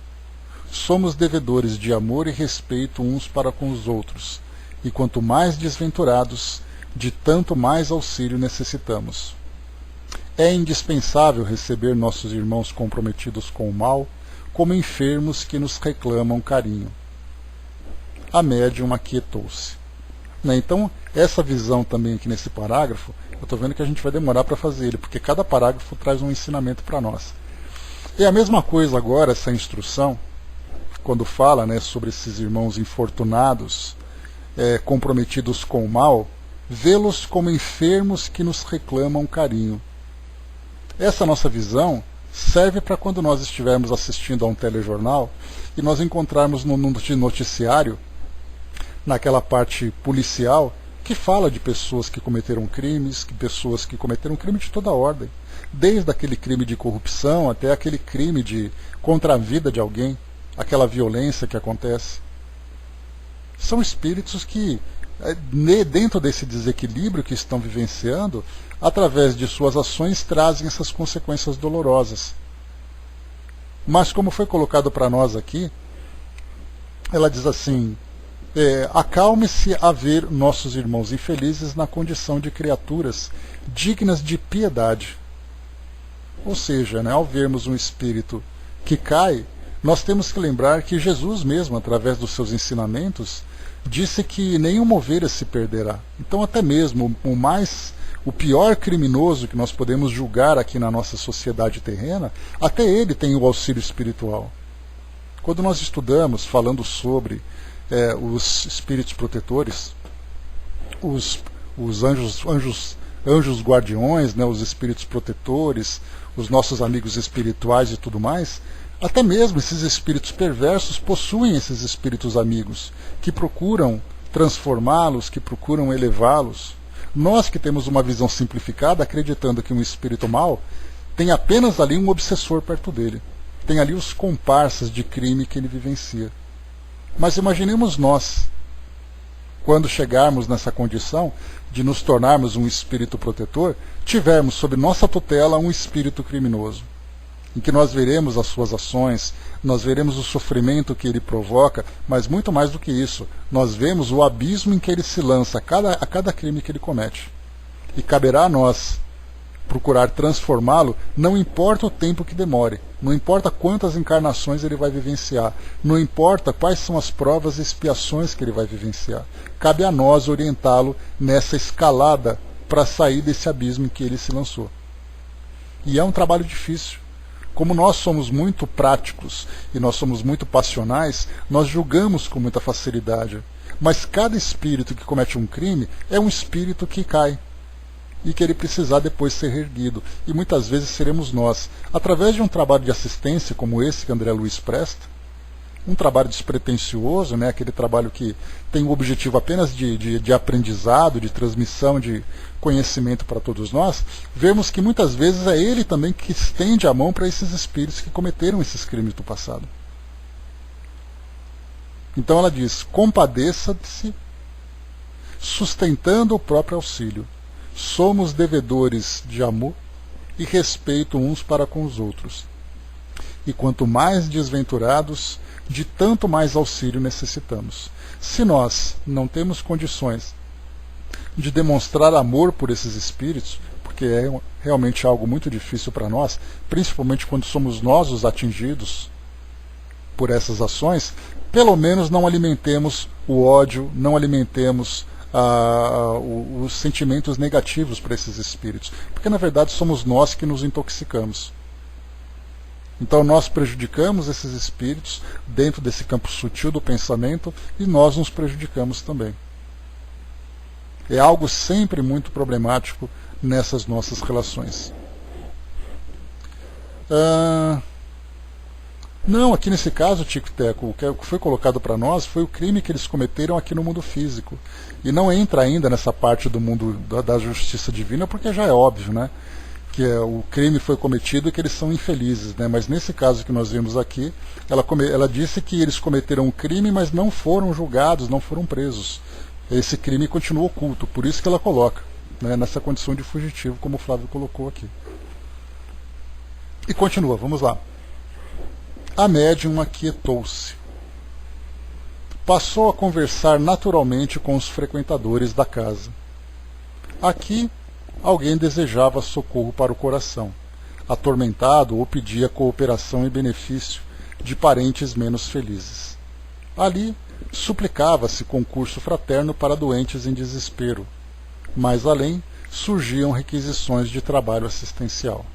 Somos devedores de amor e respeito uns para com os outros, e quanto mais desventurados, de tanto mais auxílio necessitamos. É indispensável receber nossos irmãos comprometidos com o mal, como enfermos que nos reclamam carinho. A médium aquietou-se. Então, essa visão também aqui nesse parágrafo, eu estou vendo que a gente vai demorar para fazer ele, porque cada parágrafo traz um ensinamento para nós. É a mesma coisa agora, essa instrução, quando fala, né, sobre esses irmãos infortunados, comprometidos com o mal, vê-los como enfermos que nos reclamam carinho. Essa nossa visão serve para quando nós estivermos assistindo a um telejornal e nós encontrarmos no noticiário, naquela parte policial, que fala de pessoas que cometeram crimes, pessoas que cometeram crime de toda ordem, desde aquele crime de corrupção até aquele crime contra a vida de alguém, aquela violência que acontece. São espíritos que, dentro desse desequilíbrio que estão vivenciando, através de suas ações, trazem essas consequências dolorosas. Mas, como foi colocado para nós aqui, ela diz assim: acalme-se a ver nossos irmãos infelizes na condição de criaturas dignas de piedade. Ou seja, né, ao vermos um espírito que cai, nós temos que lembrar que Jesus mesmo, através dos seus ensinamentos, disse que nenhuma ovelha se perderá. Então até mesmo o pior criminoso que nós podemos julgar aqui na nossa sociedade terrena, até ele tem o auxílio espiritual. Quando nós estudamos falando sobre os espíritos protetores, os anjos guardiões, né, os espíritos protetores, os nossos amigos espirituais e tudo mais, até mesmo esses espíritos perversos possuem esses espíritos amigos, que procuram transformá-los, que procuram elevá-los. Nós que temos uma visão simplificada, acreditando que um espírito mau tem apenas ali um obsessor perto dele. Tem ali os comparsas de crime que ele vivencia. Mas imaginemos nós, quando chegarmos nessa condição de nos tornarmos um espírito protetor, tivermos sob nossa tutela um espírito criminoso, em que nós veremos as suas ações, nós veremos o sofrimento que ele provoca, mas muito mais do que isso, nós vemos o abismo em que ele se lança a cada crime que ele comete. E caberá a nós procurar transformá-lo, não importa o tempo que demore, não importa quantas encarnações ele vai vivenciar, não importa quais são as provas e expiações que ele vai vivenciar. Cabe a nós orientá-lo nessa escalada para sair desse abismo em que ele se lançou. E é um trabalho difícil. Como nós somos muito práticos e nós somos muito passionais, nós julgamos com muita facilidade. Mas cada espírito que comete um crime é um espírito que cai e que ele precisar depois ser reerguido. E muitas vezes seremos nós, através de um trabalho de assistência como esse que André Luiz presta, um trabalho despretensioso, né, aquele trabalho que tem o objetivo apenas de aprendizado, de transmissão de conhecimento para todos nós, vemos que muitas vezes é ele também que estende a mão para esses espíritos que cometeram esses crimes do passado. Então ela diz, compadeça-se, sustentando o próprio auxílio. Somos devedores de amor e respeito uns para com os outros. E quanto mais desventurados, de tanto mais auxílio necessitamos. Se nós não temos condições de demonstrar amor por esses espíritos, porque é realmente algo muito difícil para nós, principalmente quando somos nós os atingidos por essas ações, pelo menos não alimentemos o ódio, não alimentemos os sentimentos negativos para esses espíritos, porque na verdade somos nós que nos intoxicamos. Então nós prejudicamos esses espíritos dentro desse campo sutil do pensamento e nós nos prejudicamos também. É algo sempre muito problemático nessas nossas relações. Não, aqui nesse caso, Tico e Teco, o que foi colocado para nós foi o crime que eles cometeram aqui no mundo físico. E não entra ainda nessa parte do mundo da justiça divina, porque já é óbvio, né? Que o crime foi cometido e que eles são infelizes, né? Mas nesse caso que nós vimos aqui, ela disse que eles cometeram um crime, mas não foram julgados, não foram presos. Esse crime continua oculto, por isso que ela coloca, né, nessa condição de fugitivo, como o Flávio colocou aqui. E continua, vamos lá. A médium aquietou-se. Passou a conversar naturalmente com os frequentadores da casa. Aqui, alguém desejava socorro para o coração, atormentado ou pedia cooperação e benefício de parentes menos felizes. Ali, suplicava-se concurso fraterno para doentes em desespero. Mais além, surgiam requisições de trabalho assistencial.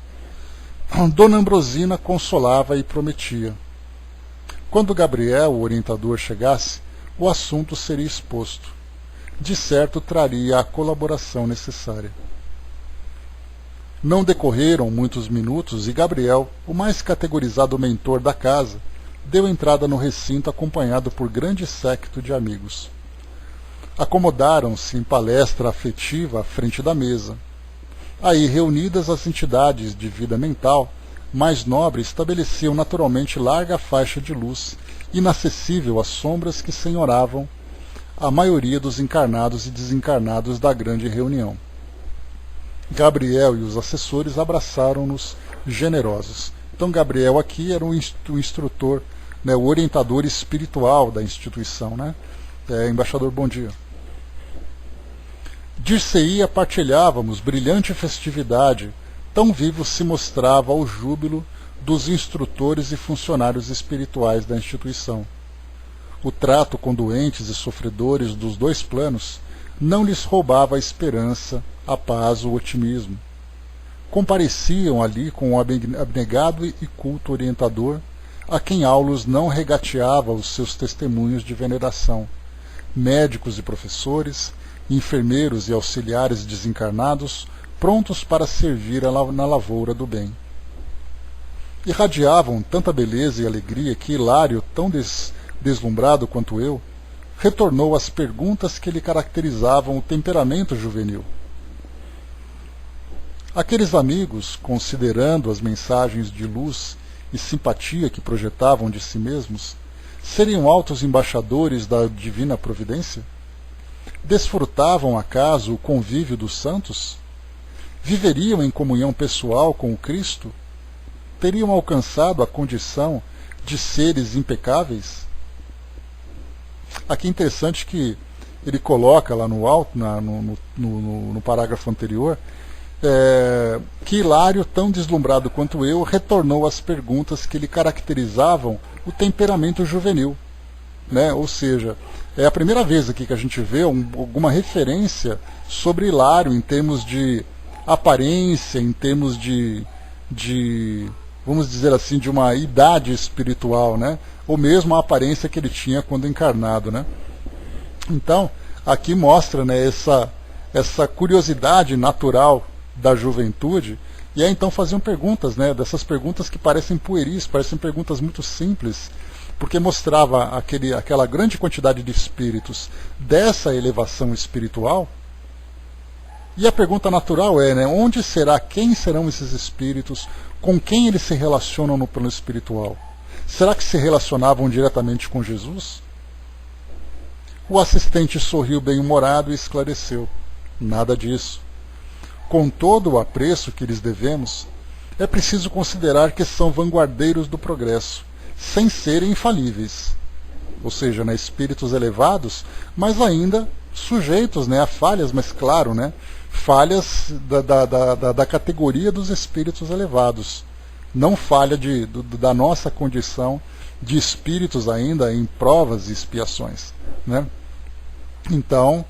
Dona Ambrosina consolava e prometia. Quando Gabriel, o orientador, chegasse, o assunto seria exposto. De certo, traria a colaboração necessária. Não decorreram muitos minutos e Gabriel, o mais categorizado mentor da casa, deu entrada no recinto acompanhado por grande séquito de amigos. Acomodaram-se em palestra afetiva à frente da mesa. Aí, reunidas as entidades de vida mental mais nobre, estabeleciam naturalmente larga faixa de luz, inacessível às sombras que senhoravam a maioria dos encarnados e desencarnados da grande reunião. Gabriel e os assessores abraçaram-nos generosos. Então Gabriel aqui era o instrutor, né, o orientador espiritual da instituição, né? Embaixador, bom dia. Dir-se-ia partilhávamos brilhante festividade, tão vivo se mostrava o júbilo dos instrutores e funcionários espirituais da instituição. O trato com doentes e sofredores dos dois planos não lhes roubava a esperança, a paz, o otimismo. Compareciam ali com o abnegado e culto orientador, a quem Aulus não regateava os seus testemunhos de veneração, médicos e professores, enfermeiros e auxiliares desencarnados, prontos para servir na lavoura do bem. Irradiavam tanta beleza e alegria que Hilário, tão deslumbrado quanto eu, retornou às perguntas que lhe caracterizavam o temperamento juvenil. Aqueles amigos, considerando as mensagens de luz e simpatia que projetavam de si mesmos, seriam altos embaixadores da divina providência? Desfrutavam acaso o convívio dos santos? Viveriam em comunhão pessoal com o Cristo? Teriam alcançado a condição de seres impecáveis? Aqui é interessante que ele coloca lá no alto, no parágrafo anterior, que Hilário, tão deslumbrado quanto eu, retornou às perguntas que lhe caracterizavam o temperamento juvenil. Né? Ou seja, é a primeira vez aqui que a gente vê alguma referência sobre Hilário em termos de aparência, em termos de vamos dizer assim, de uma idade espiritual, né? Ou mesmo a aparência que ele tinha quando encarnado. Né? Então, aqui mostra, né, essa curiosidade natural da juventude, e aí então faziam perguntas, né, dessas perguntas que parecem pueris, parecem perguntas muito simples, porque mostrava aquela grande quantidade de espíritos dessa elevação espiritual. E a pergunta natural é, né, onde será, quem serão esses espíritos, com quem eles se relacionam no plano espiritual? Será que se relacionavam diretamente com Jesus? O assistente sorriu bem-humorado e esclareceu: nada disso. Com todo o apreço que lhes devemos, é preciso considerar que são vanguardeiros do progresso, sem serem infalíveis. Ou seja, né, espíritos elevados, mas ainda sujeitos, né, a falhas, mas claro, né, falhas da categoria dos espíritos elevados. Não falha da nossa condição de espíritos ainda em provas e expiações. Né? Então,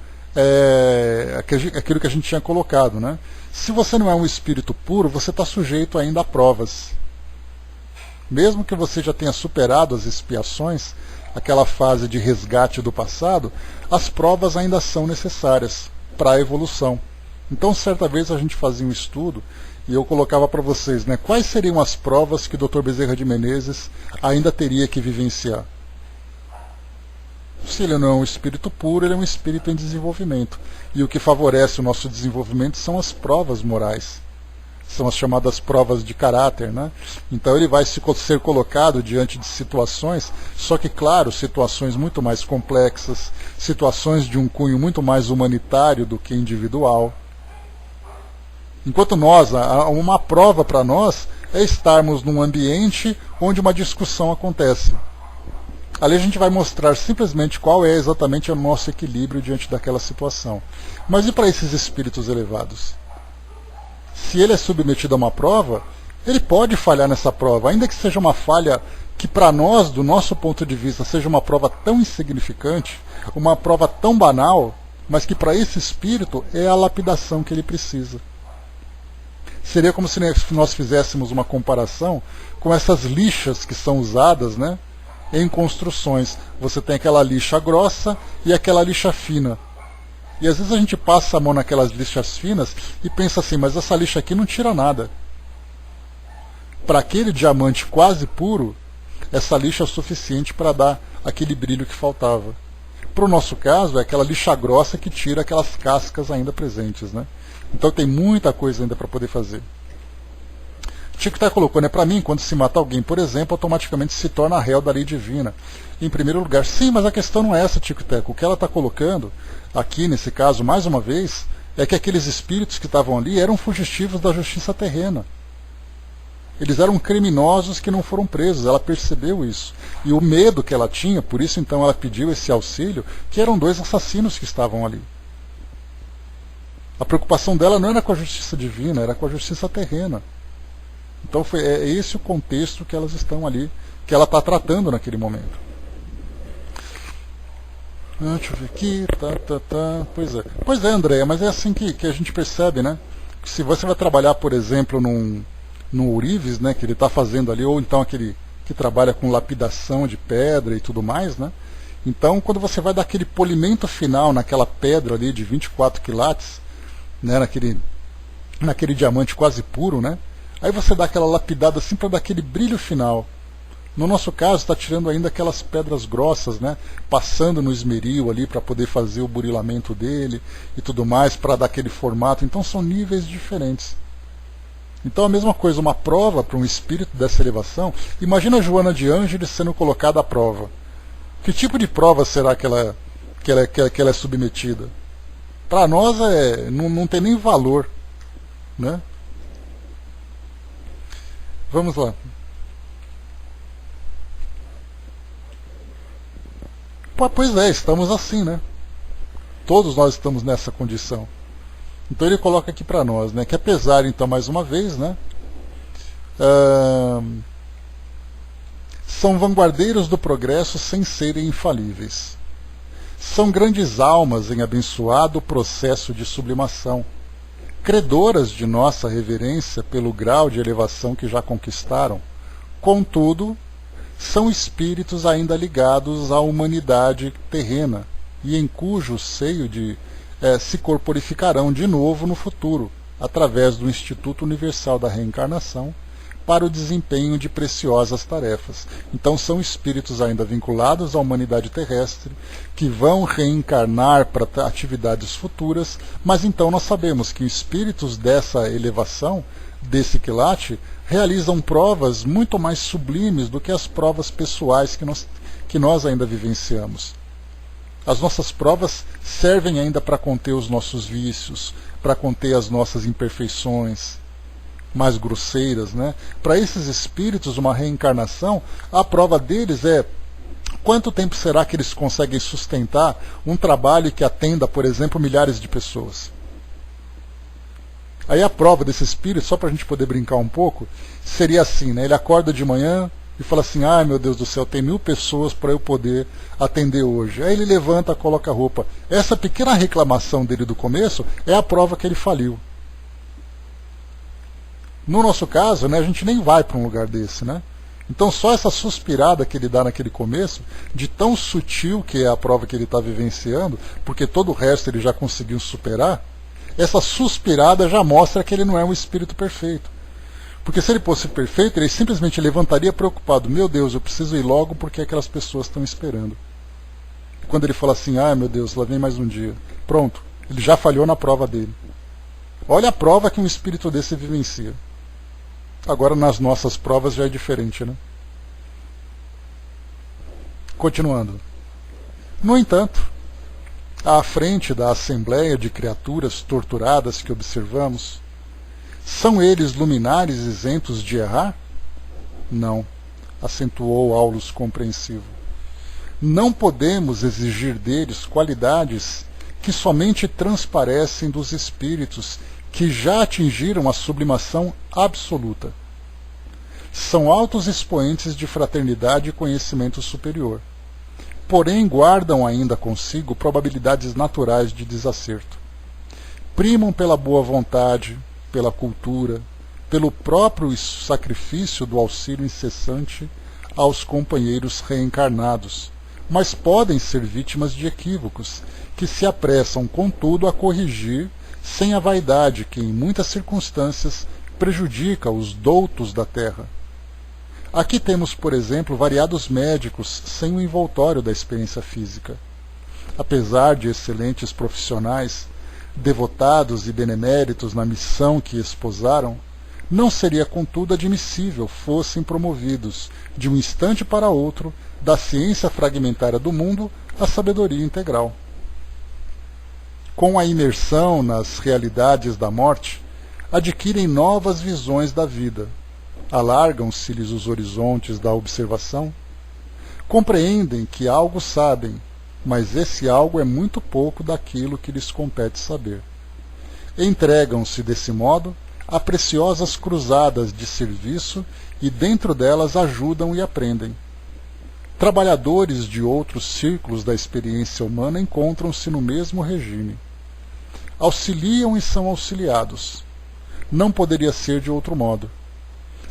aquilo que a gente tinha colocado. Né? Se você não é um espírito puro, você está sujeito ainda a provas. Mesmo que você já tenha superado as expiações, aquela fase de resgate do passado, as provas ainda são necessárias para a evolução. Então, certa vez a gente fazia um estudo e eu colocava para vocês, né, quais seriam as provas que o Dr. Bezerra de Menezes ainda teria que vivenciar. Se ele não é um espírito puro, ele é um espírito em desenvolvimento. E o que favorece o nosso desenvolvimento são as provas morais. São as chamadas provas de caráter. Né? Então ele vai ser colocado diante de situações, só que, claro, situações muito mais complexas, situações de um cunho muito mais humanitário do que individual. Enquanto uma prova para nós é estarmos num ambiente onde uma discussão acontece. Ali a gente vai mostrar simplesmente qual é exatamente o nosso equilíbrio diante daquela situação. Mas e para esses espíritos elevados? Se ele é submetido a uma prova, ele pode falhar nessa prova, ainda que seja uma falha que para nós, do nosso ponto de vista, seja uma prova tão insignificante, uma prova tão banal, mas que para esse espírito é a lapidação que ele precisa. Seria como se nós fizéssemos uma comparação com essas lixas que são usadas, né, em construções. Você tem aquela lixa grossa e aquela lixa fina. E às vezes a gente passa a mão naquelas lixas finas e pensa assim, mas essa lixa aqui não tira nada. Para aquele diamante quase puro, essa lixa é o suficiente para dar aquele brilho que faltava. Para o nosso caso, é aquela lixa grossa que tira aquelas cascas ainda presentes. Né? Então tem muita coisa ainda para poder fazer. Chico colocou, né, para mim, quando se mata alguém, por exemplo, automaticamente se torna réu da lei divina. Em primeiro lugar, sim, mas a questão não é essa, Chico Teco. O que ela está colocando aqui, nesse caso, mais uma vez, é que aqueles espíritos que estavam ali eram fugitivos da justiça terrena. Eles eram criminosos que não foram presos, ela percebeu isso. E o medo que ela tinha, por isso então ela pediu esse auxílio, que eram 2 assassinos que estavam ali. A preocupação dela não era com a justiça divina, era com a justiça terrena. Então é esse o contexto que elas estão ali, que ela está tratando naquele momento. Deixa eu ver aqui, Pois é, Andréia, mas é assim que a gente percebe, né? Que se você vai trabalhar, por exemplo, no ourives, né, que ele está fazendo ali, ou então aquele que trabalha com lapidação de pedra e tudo mais, né? Então, quando você vai dar aquele polimento final naquela pedra ali de 24 quilates, né, naquele diamante quase puro, né? Aí você dá aquela lapidada assim para dar aquele brilho final. No nosso caso, está tirando ainda aquelas pedras grossas, né? Passando no esmeril ali para poder fazer o burilamento dele e tudo mais, para dar aquele formato. Então são níveis diferentes. Então a mesma coisa, uma prova para um espírito dessa elevação. Imagina a Joana de Ângeles sendo colocada à prova. Que tipo de prova será que ela é submetida? Para nós não tem nem valor, né? Vamos lá. Pois é, estamos assim, né? Todos nós estamos nessa condição. Então ele coloca aqui para nós, né, que apesar, então, mais uma vez, né, são vanguardeiros do progresso sem serem infalíveis. São grandes almas em abençoado processo de sublimação, credoras de nossa reverência pelo grau de elevação que já conquistaram. Contudo, são espíritos ainda ligados à humanidade terrena e em cujo seio se corporificarão de novo no futuro, através do Instituto Universal da Reencarnação, para o desempenho de preciosas tarefas. Então são espíritos ainda vinculados à humanidade terrestre, que vão reencarnar para atividades futuras, mas então nós sabemos que espíritos dessa elevação, desse quilate, realizam provas muito mais sublimes do que as provas pessoais que nós ainda vivenciamos. As nossas provas servem ainda para conter os nossos vícios, para conter as nossas imperfeições mais grosseiras, né? Para esses espíritos, uma reencarnação, a prova deles é quanto tempo será que eles conseguem sustentar um trabalho que atenda, por exemplo, milhares de pessoas. Aí a prova desse espírito, só para a gente poder brincar um pouco, seria assim, né? Ele acorda de manhã e fala assim, ai meu Deus do céu, tem 1000 pessoas para eu poder atender hoje. Aí ele levanta, coloca a roupa. Essa pequena reclamação dele do começo é a prova que ele faliu. No nosso caso, né, a gente nem vai para um lugar desse, né? Então só essa suspirada que ele dá naquele começo, de tão sutil que é a prova que ele está vivenciando, porque todo o resto ele já conseguiu superar, essa suspirada já mostra que ele não é um espírito perfeito. Porque se ele fosse perfeito, ele simplesmente levantaria preocupado. Meu Deus, eu preciso ir logo porque aquelas pessoas estão esperando. Quando ele fala assim, ah, meu Deus, lá vem mais um dia. Pronto, ele já falhou na prova dele. Olha a prova que um espírito desse vivencia. Agora nas nossas provas já é diferente, né? Continuando. No entanto, à frente da assembleia de criaturas torturadas que observamos, são eles luminares isentos de errar? Não, acentuou Aulus compreensivo. Não podemos exigir deles qualidades que somente transparecem dos espíritos que já atingiram a sublimação absoluta. São altos expoentes de fraternidade e conhecimento superior. Porém, guardam ainda consigo probabilidades naturais de desacerto. Primam pela boa vontade, pela cultura, pelo próprio sacrifício do auxílio incessante aos companheiros reencarnados, mas podem ser vítimas de equívocos, que se apressam, contudo, a corrigir sem a vaidade que, em muitas circunstâncias, prejudica os doutos da terra. Aqui temos, por exemplo, variados médicos sem o envoltório da experiência física. Apesar de excelentes profissionais, devotados e beneméritos na missão que esposaram, não seria, contudo, admissível fossem promovidos, de um instante para outro, da ciência fragmentária do mundo à sabedoria integral. Com a imersão nas realidades da morte, adquirem novas visões da vida, alargam-se-lhes os horizontes da observação, compreendem que algo sabem, mas esse algo é muito pouco daquilo que lhes compete saber. Entregam-se, desse modo, a preciosas cruzadas de serviço e dentro delas ajudam e aprendem. Trabalhadores de outros círculos da experiência humana encontram-se no mesmo regime. Auxiliam e são auxiliados. Não poderia ser de outro modo.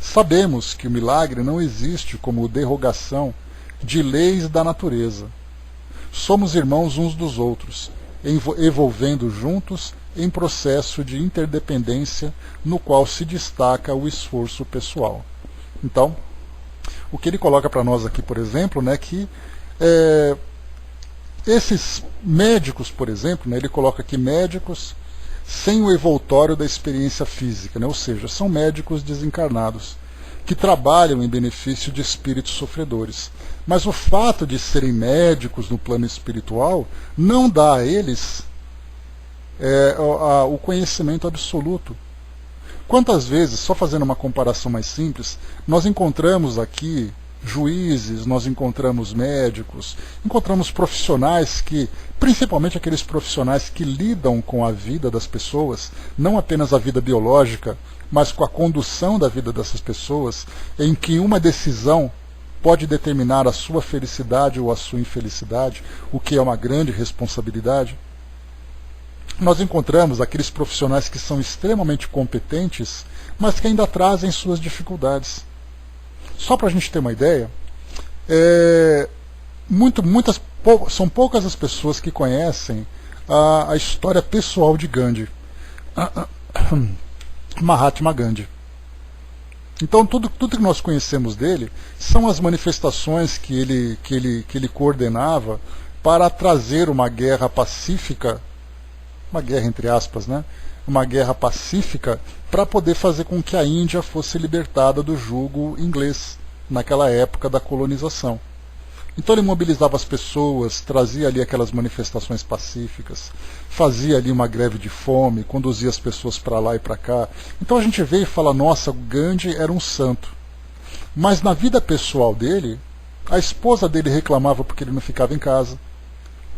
Sabemos que o milagre não existe como derrogação de leis da natureza. Somos irmãos uns dos outros, evolvendo juntos em processo de interdependência no qual se destaca o esforço pessoal. Então, O que ele coloca para nós aqui, por exemplo, né, que esses médicos, por exemplo, né, ele coloca aqui médicos sem o envoltório da experiência física, né, ou seja, são médicos desencarnados, que trabalham em benefício de espíritos sofredores. Mas o fato de serem médicos no plano espiritual não dá a eles o conhecimento absoluto. Quantas vezes, só fazendo uma comparação mais simples, nós encontramos aqui juízes, nós encontramos médicos, encontramos profissionais que, principalmente aqueles profissionais que lidam com a vida das pessoas, não apenas a vida biológica, mas com a condução da vida dessas pessoas, em que uma decisão pode determinar a sua felicidade ou a sua infelicidade, o que é uma grande responsabilidade. Nós encontramos aqueles profissionais que são extremamente competentes, mas que ainda trazem suas dificuldades. Só para a gente ter uma ideia, são poucas as pessoas que conhecem a história pessoal de Gandhi, Mahatma Gandhi. Então tudo que nós conhecemos dele são as manifestações que ele coordenava para trazer uma guerra pacífica, uma guerra entre aspas, né? Uma guerra pacífica para poder fazer com que a Índia fosse libertada do jugo inglês naquela época da colonização. Então ele mobilizava as pessoas, trazia ali aquelas manifestações pacíficas, fazia ali uma greve de fome, conduzia as pessoas para lá e para cá. Então a gente vê e fala, nossa, Gandhi era um santo. Mas na vida pessoal dele, a esposa dele reclamava porque ele não ficava em casa.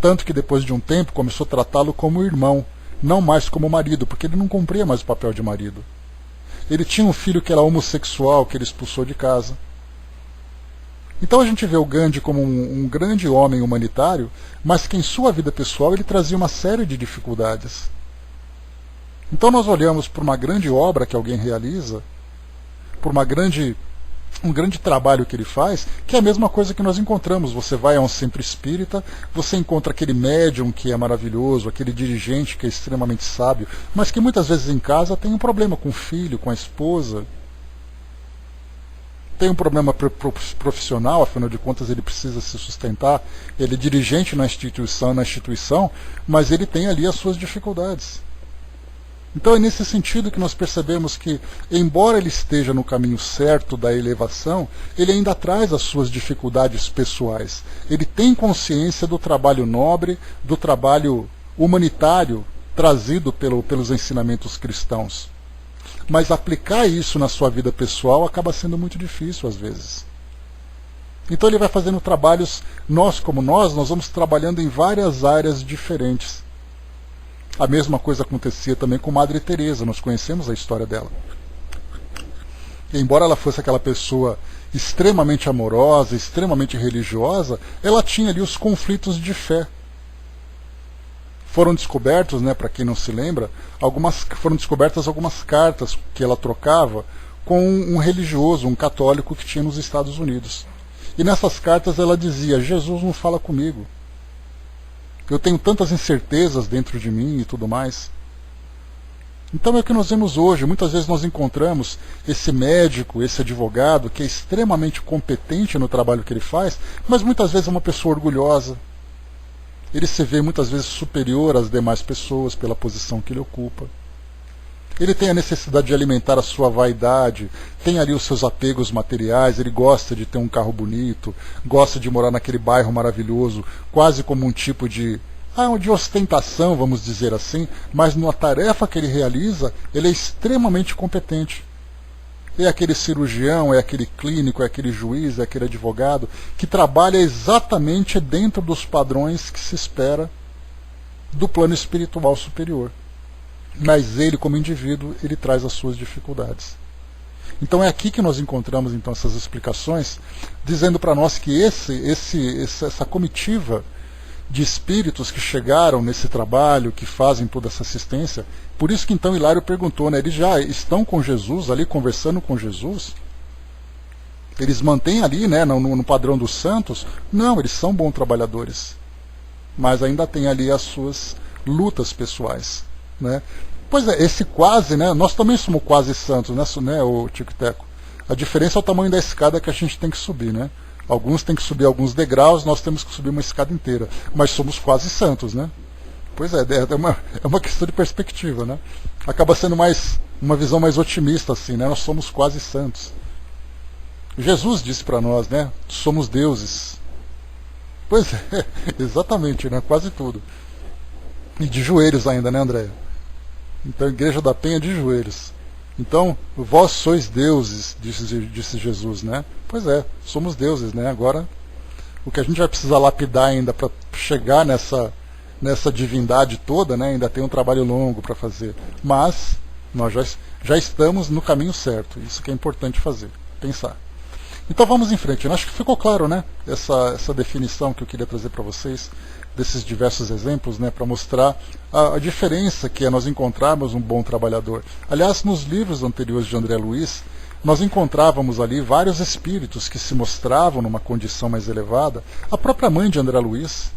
Tanto que depois de um tempo começou a tratá-lo como irmão, não mais como marido, porque ele não cumpria mais o papel de marido. Ele tinha um filho que era homossexual, que ele expulsou de casa. Então a gente vê o Gandhi como um grande homem humanitário, mas que em sua vida pessoal ele trazia uma série de dificuldades. Então nós olhamos por uma grande obra que alguém realiza, por um grande trabalho que ele faz, que é a mesma coisa que nós encontramos. Você vai a um centro espírita, você encontra aquele médium que é maravilhoso, aquele dirigente que é extremamente sábio, mas que muitas vezes em casa tem um problema com o filho, com a esposa, tem um problema profissional, afinal de contas ele precisa se sustentar, ele é dirigente na instituição, mas ele tem ali as suas dificuldades. Então é nesse sentido que nós percebemos que, embora ele esteja no caminho certo da elevação, ele ainda traz as suas dificuldades pessoais. Ele tem consciência do trabalho nobre, do trabalho humanitário trazido pelos ensinamentos cristãos. Mas aplicar isso na sua vida pessoal acaba sendo muito difícil às vezes. Então ele vai fazendo trabalhos, nós vamos trabalhando em várias áreas diferentes. A mesma coisa acontecia também com Madre Teresa, nós conhecemos a história dela. E embora ela fosse aquela pessoa extremamente amorosa, extremamente religiosa, ela tinha ali os conflitos de fé. Foram descobertos, né, para quem não se lembra, foram descobertas algumas cartas que ela trocava com um religioso, um católico que tinha nos Estados Unidos. E nessas cartas ela dizia, Jesus não fala comigo. Eu tenho tantas incertezas dentro de mim e tudo mais. Então é o que nós vemos hoje. Muitas vezes nós encontramos esse médico, esse advogado, que é extremamente competente no trabalho que ele faz, mas muitas vezes é uma pessoa orgulhosa. Ele se vê muitas vezes superior às demais pessoas pela posição que ele ocupa. Ele tem a necessidade de alimentar a sua vaidade, tem ali os seus apegos materiais, ele gosta de ter um carro bonito, gosta de morar naquele bairro maravilhoso, quase como um tipo de ostentação, vamos dizer assim, mas na tarefa que ele realiza, ele é extremamente competente. É aquele cirurgião, é aquele clínico, é aquele juiz, é aquele advogado que trabalha exatamente dentro dos padrões que se espera do plano espiritual superior. Mas ele, como indivíduo, ele traz as suas dificuldades. Então é aqui que nós encontramos então essas explicações, dizendo para nós que essa comitiva de espíritos que chegaram nesse trabalho, que fazem toda essa assistência. Por isso que então Hilário perguntou, né, eles já estão com Jesus, ali conversando com Jesus? Eles mantêm ali, né, no padrão dos santos? Não, eles são bons trabalhadores. Mas ainda tem ali as suas lutas pessoais. Né? Pois é, esse quase, né, nós também somos quase santos, né, o Tico e Teco? A diferença é o tamanho da escada que a gente tem que subir, né? Alguns têm que subir alguns degraus, nós temos que subir uma escada inteira. Mas somos quase santos, né? Pois é, é uma questão de perspectiva, né? Acaba sendo uma visão mais otimista, assim, né? Nós somos quase santos. Jesus disse para nós, né? Somos deuses. Pois é, exatamente, né? Quase tudo. E de joelhos ainda, né, Andréia? Então, a Igreja da Penha de joelhos. Então, vós sois deuses, disse Jesus, né? Pois é, somos deuses, né? Agora, o que a gente vai precisar lapidar ainda para chegar nessa divindade toda, né? Ainda tem um trabalho longo para fazer. Mas, nós já estamos no caminho certo. Isso que é importante fazer, pensar. Então vamos em frente. Eu acho que ficou claro, né? Essa definição que eu queria trazer para vocês, desses diversos exemplos, né? Para mostrar a diferença que é nós encontrarmos um bom trabalhador. Aliás, nos livros anteriores de André Luiz, nós encontrávamos ali vários espíritos que se mostravam numa condição mais elevada. A própria mãe de André Luiz,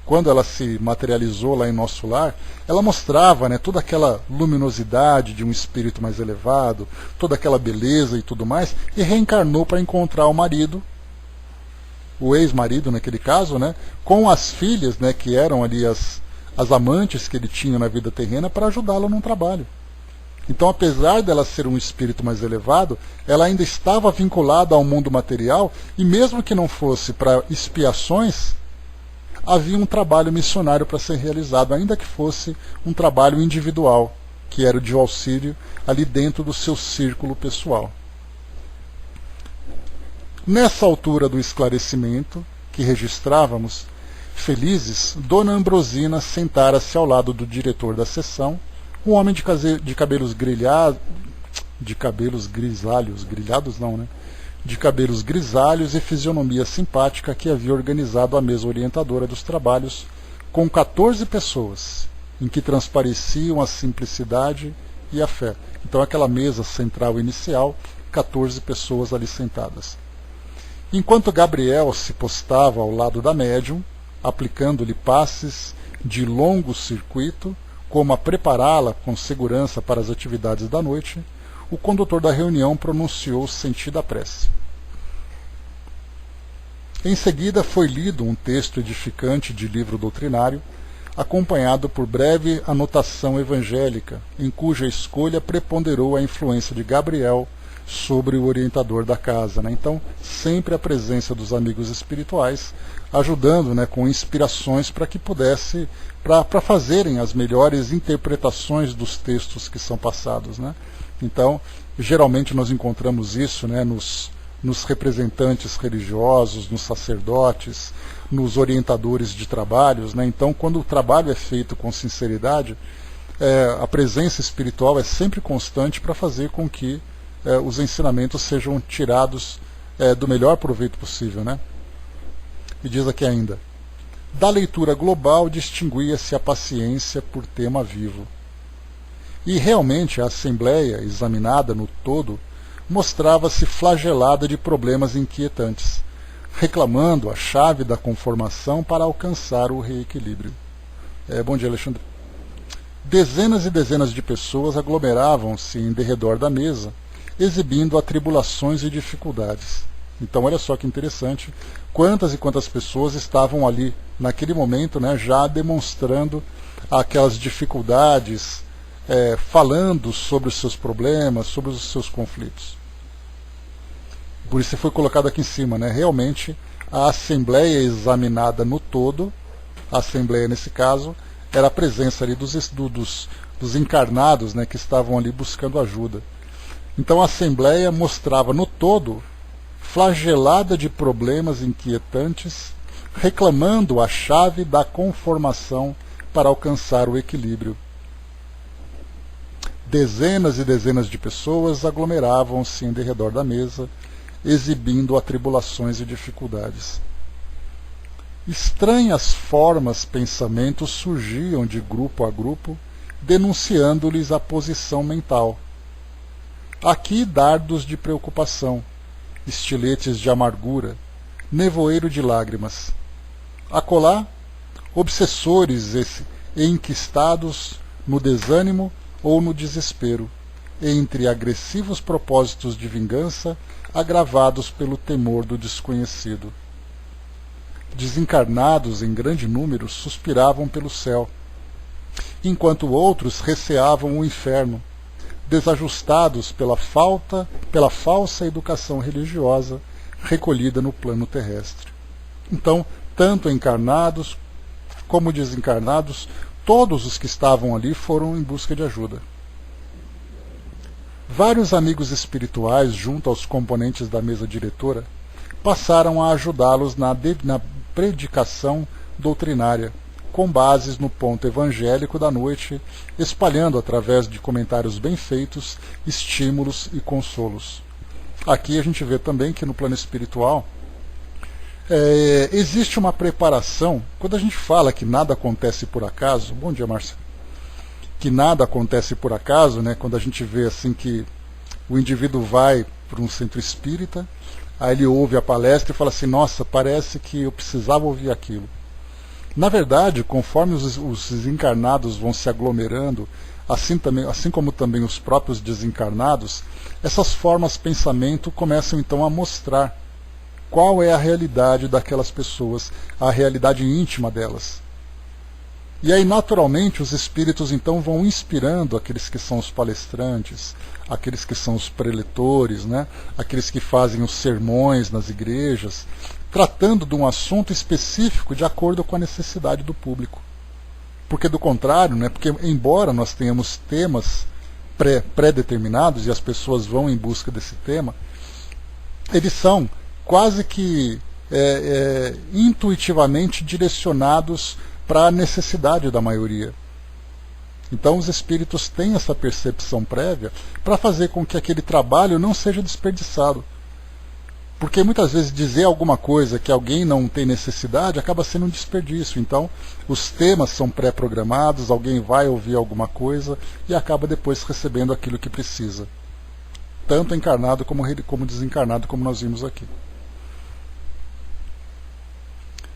quando ela se materializou lá em nosso lar, ela mostrava, né, toda aquela luminosidade de um espírito mais elevado, toda aquela beleza e tudo mais, e reencarnou para encontrar o marido, o ex-marido naquele caso, né, com as filhas, né, que eram ali as amantes que ele tinha na vida terrena, para ajudá-lo num trabalho. Então, apesar dela ser um espírito mais elevado, ela ainda estava vinculada ao mundo material, e mesmo que não fosse para expiações, havia um trabalho missionário para ser realizado, ainda que fosse um trabalho individual, que era de auxílio ali dentro do seu círculo pessoal. Nessa altura do esclarecimento que registrávamos, felizes, Dona Ambrosina sentara-se ao lado do diretor da sessão, um homem de cabelos grisalhos, grilhados não, né? De cabelos grisalhos e fisionomia simpática, que havia organizado a mesa orientadora dos trabalhos com 14 pessoas, em que transpareciam a simplicidade e a fé. Então aquela mesa central inicial, 14 pessoas ali sentadas. Enquanto Gabriel se postava ao lado da médium, aplicando-lhe passes de longo circuito, como a prepará-la com segurança para as atividades da noite, o condutor da reunião pronunciou sentida prece. Em seguida foi lido um texto edificante de livro doutrinário, acompanhado por breve anotação evangélica, em cuja escolha preponderou a influência de Gabriel sobre o orientador da casa, né? Então, sempre a presença dos amigos espirituais, ajudando, né, com inspirações para que pudesse, para fazerem as melhores interpretações dos textos que são passados, né? Então, geralmente nós encontramos isso, né, nos representantes religiosos, nos sacerdotes, nos orientadores de trabalhos, né? Então, quando o trabalho é feito com sinceridade, a presença espiritual é sempre constante para fazer com que os ensinamentos sejam tirados do melhor proveito possível, né? E diz aqui ainda: da leitura global distinguia-se a paciência por tema vivo. E realmente a Assembleia, examinada no todo, mostrava-se flagelada de problemas inquietantes, reclamando a chave da conformação para alcançar o reequilíbrio. Bom dia, Alexandre. Dezenas e dezenas de pessoas aglomeravam-se em derredor da mesa, exibindo atribulações e dificuldades. Então, olha só que interessante, quantas e quantas pessoas estavam ali, naquele momento, né, já demonstrando aquelas dificuldades, falando sobre os seus problemas, sobre os seus conflitos. Por isso foi colocado aqui em cima, né? Realmente a Assembleia examinada no todo, a Assembleia nesse caso, era a presença ali dos encarnados, né, que estavam ali buscando ajuda. Então a Assembleia mostrava no todo, flagelada de problemas inquietantes, reclamando a chave da conformação para alcançar o equilíbrio. Dezenas e dezenas de pessoas aglomeravam-se em derredor da mesa, exibindo atribulações e dificuldades. Estranhas formas, pensamentos surgiam de grupo a grupo, denunciando-lhes a posição mental. Aqui dardos de preocupação, estiletes de amargura, nevoeiro de lágrimas. Acolá, obsessores enquistados no desânimo ou no desespero, entre agressivos propósitos de vingança agravados pelo temor do desconhecido. Desencarnados em grande número suspiravam pelo céu, enquanto outros receavam o inferno, desajustados pela falsa educação religiosa recolhida no plano terrestre. Então, tanto encarnados como desencarnados, todos os que estavam ali foram em busca de ajuda. Vários amigos espirituais, junto aos componentes da mesa diretora, passaram a ajudá-los na predicação doutrinária, com bases no ponto evangélico da noite, espalhando através de comentários bem feitos, estímulos e consolos. Aqui a gente vê também que no plano espiritual existe uma preparação. Quando a gente fala que nada acontece por acaso, bom dia, Márcia, que nada acontece por acaso, né? Quando a gente vê assim que o indivíduo vai para um centro espírita, aí ele ouve a palestra e fala assim, nossa, parece que eu precisava ouvir aquilo. Na verdade, conforme os encarnados vão se aglomerando, assim como também os próprios desencarnados, essas formas de pensamento começam então a mostrar qual é a realidade daquelas pessoas, a realidade íntima delas. E aí, naturalmente, os espíritos então vão inspirando aqueles que são os palestrantes, aqueles que são os preletores, né? Aqueles que fazem os sermões nas igrejas, tratando de um assunto específico de acordo com a necessidade do público. Porque do contrário, né? Porque embora nós tenhamos temas pré-determinados e as pessoas vão em busca desse tema, eles são quase que intuitivamente direcionados para a necessidade da maioria. Então os espíritos têm essa percepção prévia para fazer com que aquele trabalho não seja desperdiçado. Porque muitas vezes dizer alguma coisa que alguém não tem necessidade acaba sendo um desperdício. Então os temas são pré-programados, alguém vai ouvir alguma coisa e acaba depois recebendo aquilo que precisa. Tanto encarnado como desencarnado, como nós vimos aqui.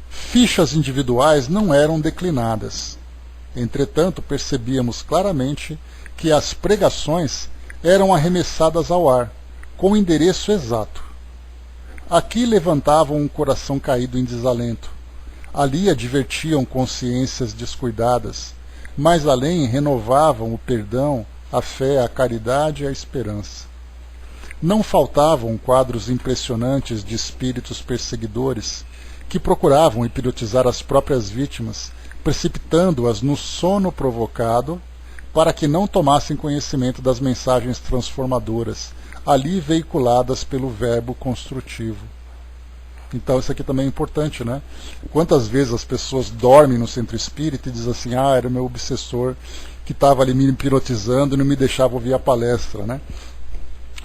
Fichas individuais não eram declinadas. Entretanto, percebíamos claramente que as pregações eram arremessadas ao ar, com o endereço exato. Aqui levantavam um coração caído em desalento. Ali advertiam consciências descuidadas. Mais além, renovavam o perdão, a fé, a caridade e a esperança. Não faltavam quadros impressionantes de espíritos perseguidores que procuravam hipnotizar as próprias vítimas, precipitando-as no sono provocado, para que não tomassem conhecimento das mensagens transformadoras, ali veiculadas pelo verbo construtivo. Então isso aqui também é importante, né? Quantas vezes as pessoas dormem no centro espírita e dizem assim, era o meu obsessor que estava ali me hipnotizando e não me deixava ouvir a palestra, né?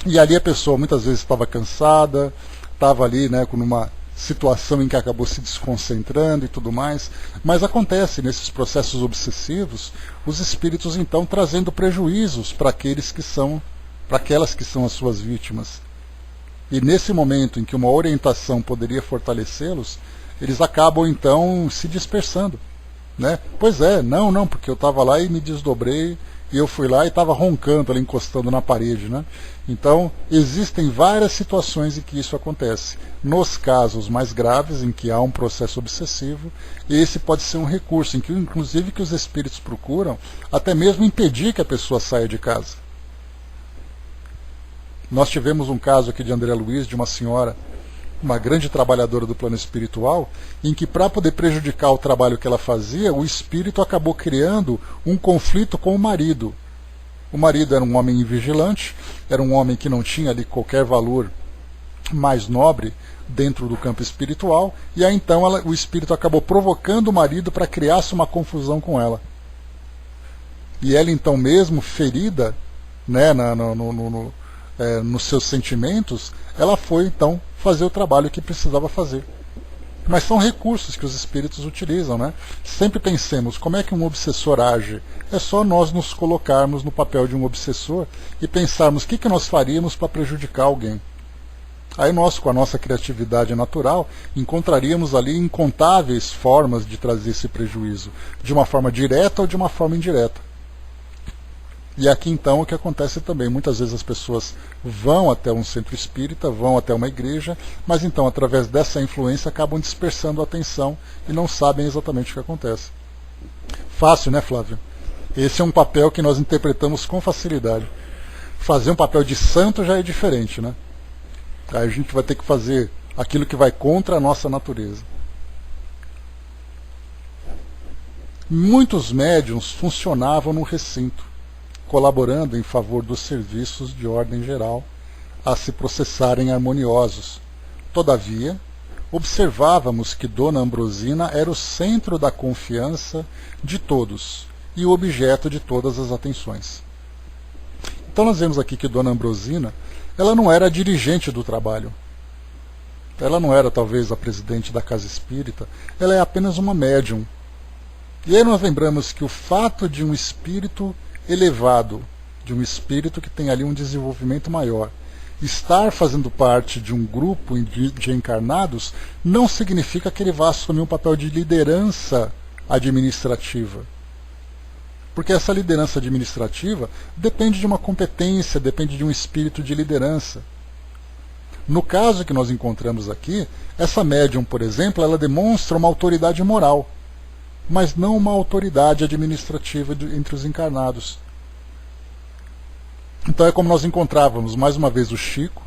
E ali a pessoa muitas vezes estava cansada, estava ali, né, com uma situação em que acabou se desconcentrando e tudo mais, mas acontece nesses processos obsessivos, os espíritos então trazendo prejuízos para aqueles que são, para aquelas que são as suas vítimas. E nesse momento em que uma orientação poderia fortalecê-los, eles acabam então se dispersando, né? Pois é, não, porque eu estava lá e me desdobrei, e eu fui lá e estava roncando, ali, encostando na parede, né? Então, existem várias situações em que isso acontece. Nos casos mais graves, em que há um processo obsessivo, esse pode ser um recurso, em que, inclusive, que os espíritos procuram até mesmo impedir que a pessoa saia de casa. Nós tivemos um caso aqui de André Luiz, de uma senhora, uma grande trabalhadora do plano espiritual, em que para poder prejudicar o trabalho que ela fazia, o espírito acabou criando um conflito com o marido. O marido era um homem invigilante, era um homem que não tinha ali qualquer valor mais nobre dentro do campo espiritual, e aí então o espírito acabou provocando o marido para criar-se uma confusão com ela. E ela então mesmo ferida, né, nos seus sentimentos, ela foi então fazer o trabalho que precisava fazer. Mas são recursos que os espíritos utilizam, né? Sempre pensemos, como é que um obsessor age? É só nós nos colocarmos no papel de um obsessor e pensarmos o que nós faríamos para prejudicar alguém. Aí nós, com a nossa criatividade natural, encontraríamos ali incontáveis formas de trazer esse prejuízo, de uma forma direta ou de uma forma indireta. E aqui então o que acontece também, muitas vezes as pessoas vão até um centro espírita, vão até uma igreja, mas então através dessa influência acabam dispersando a atenção e não sabem exatamente o que acontece. Fácil, né, Flávio? Esse é um papel que nós interpretamos com facilidade. Fazer um papel de santo já é diferente, né? Aí a gente vai ter que fazer aquilo que vai contra a nossa natureza. Muitos médiuns funcionavam no recinto, colaborando em favor dos serviços de ordem geral a se processarem harmoniosos. Todavia, observávamos que Dona Ambrosina era o centro da confiança de todos e o objeto de todas as atenções. Então nós vemos aqui que Dona Ambrosina, ela não era a dirigente do trabalho. Ela não era talvez a presidente da casa espírita, ela é apenas uma médium. E aí nós lembramos que o fato de um espírito elevado, de um espírito que tem ali um desenvolvimento maior, estar fazendo parte de um grupo de encarnados, não significa que ele vá assumir um papel de liderança administrativa. Porque essa liderança administrativa depende de uma competência, depende de um espírito de liderança. No caso que nós encontramos aqui, essa médium, por exemplo, ela demonstra uma autoridade moral, mas não uma autoridade administrativa entre os encarnados. Então é como nós encontrávamos, mais uma vez, o Chico,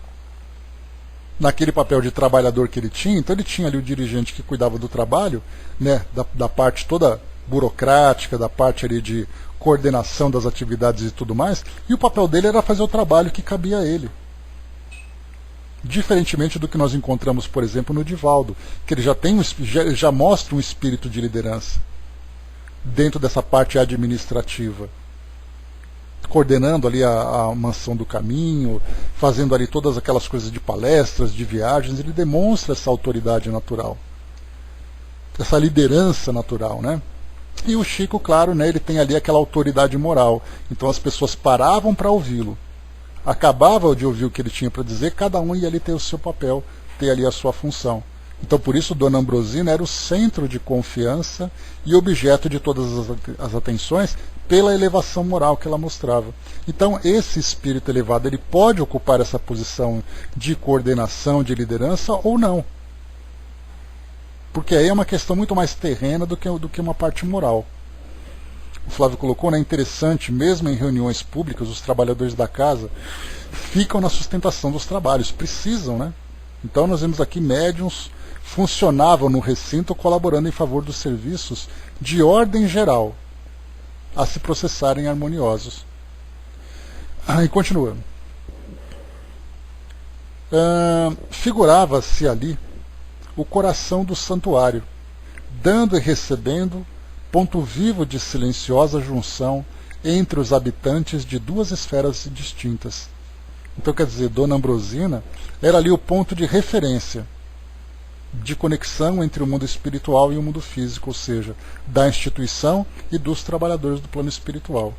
naquele papel de trabalhador que ele tinha. Então ele tinha ali o dirigente que cuidava do trabalho, né, da parte toda burocrática, da parte ali de coordenação das atividades e tudo mais, e o papel dele era fazer o trabalho que cabia a ele. Diferentemente do que nós encontramos, por exemplo, no Divaldo, que ele já mostra um espírito de liderança dentro dessa parte administrativa, coordenando ali a mansão do caminho, fazendo ali todas aquelas coisas de palestras, de viagens. Ele demonstra essa autoridade natural, essa liderança natural, né? E o Chico, claro, né, ele tem ali aquela autoridade moral. Então as pessoas paravam para ouvi-lo, acabavam de ouvir o que ele tinha para dizer, cada um ia ali ter o seu papel, ter ali a sua função. Então por isso Dona Ambrosina era o centro de confiança e objeto de todas as atenções pela elevação moral que ela mostrava. Então esse espírito elevado, ele pode ocupar essa posição de coordenação, de liderança ou não. Porque aí é uma questão muito mais terrena do que uma parte moral. O Flávio colocou, né, interessante, mesmo em reuniões públicas, os trabalhadores da casa ficam na sustentação dos trabalhos, precisam, né? Então nós vemos aqui médiuns funcionavam no recinto colaborando em favor dos serviços de ordem geral a se processarem harmoniosos. E continua. Figurava-se ali o coração do santuário, dando e recebendo ponto vivo de silenciosa junção entre os habitantes de duas esferas distintas. Então, quer dizer, Dona Ambrosina era ali o ponto de referência, de conexão entre o mundo espiritual e o mundo físico, ou seja, da instituição e dos trabalhadores do plano espiritual.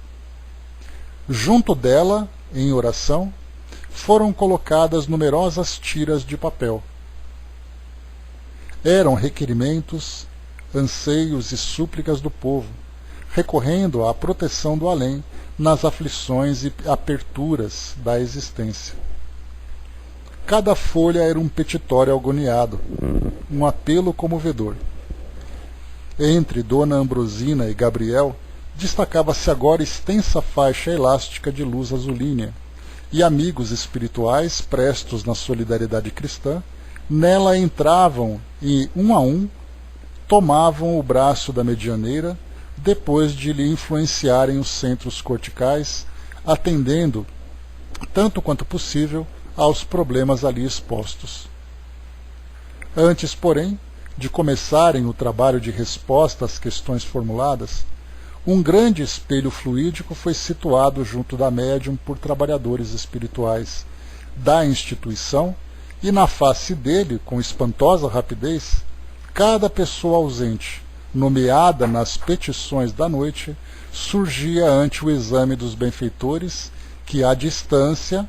Junto dela, em oração, foram colocadas numerosas tiras de papel. Eram requerimentos, anseios e súplicas do povo, recorrendo à proteção do além nas aflições e aperturas da existência. Cada folha era um petitório agoniado, um apelo comovedor. Entre Dona Ambrosina e Gabriel, destacava-se agora extensa faixa elástica de luz azulínea, e amigos espirituais, prestos na solidariedade cristã, nela entravam e, um a um, tomavam o braço da medianeira, depois de lhe influenciarem os centros corticais, atendendo, tanto quanto possível, aos problemas ali expostos. Antes, porém, de começarem o trabalho de resposta às questões formuladas, um grande espelho fluídico foi situado junto da médium por trabalhadores espirituais da instituição, e na face dele, com espantosa rapidez, cada pessoa ausente, nomeada nas petições da noite, surgia ante o exame dos benfeitores, que, à distância,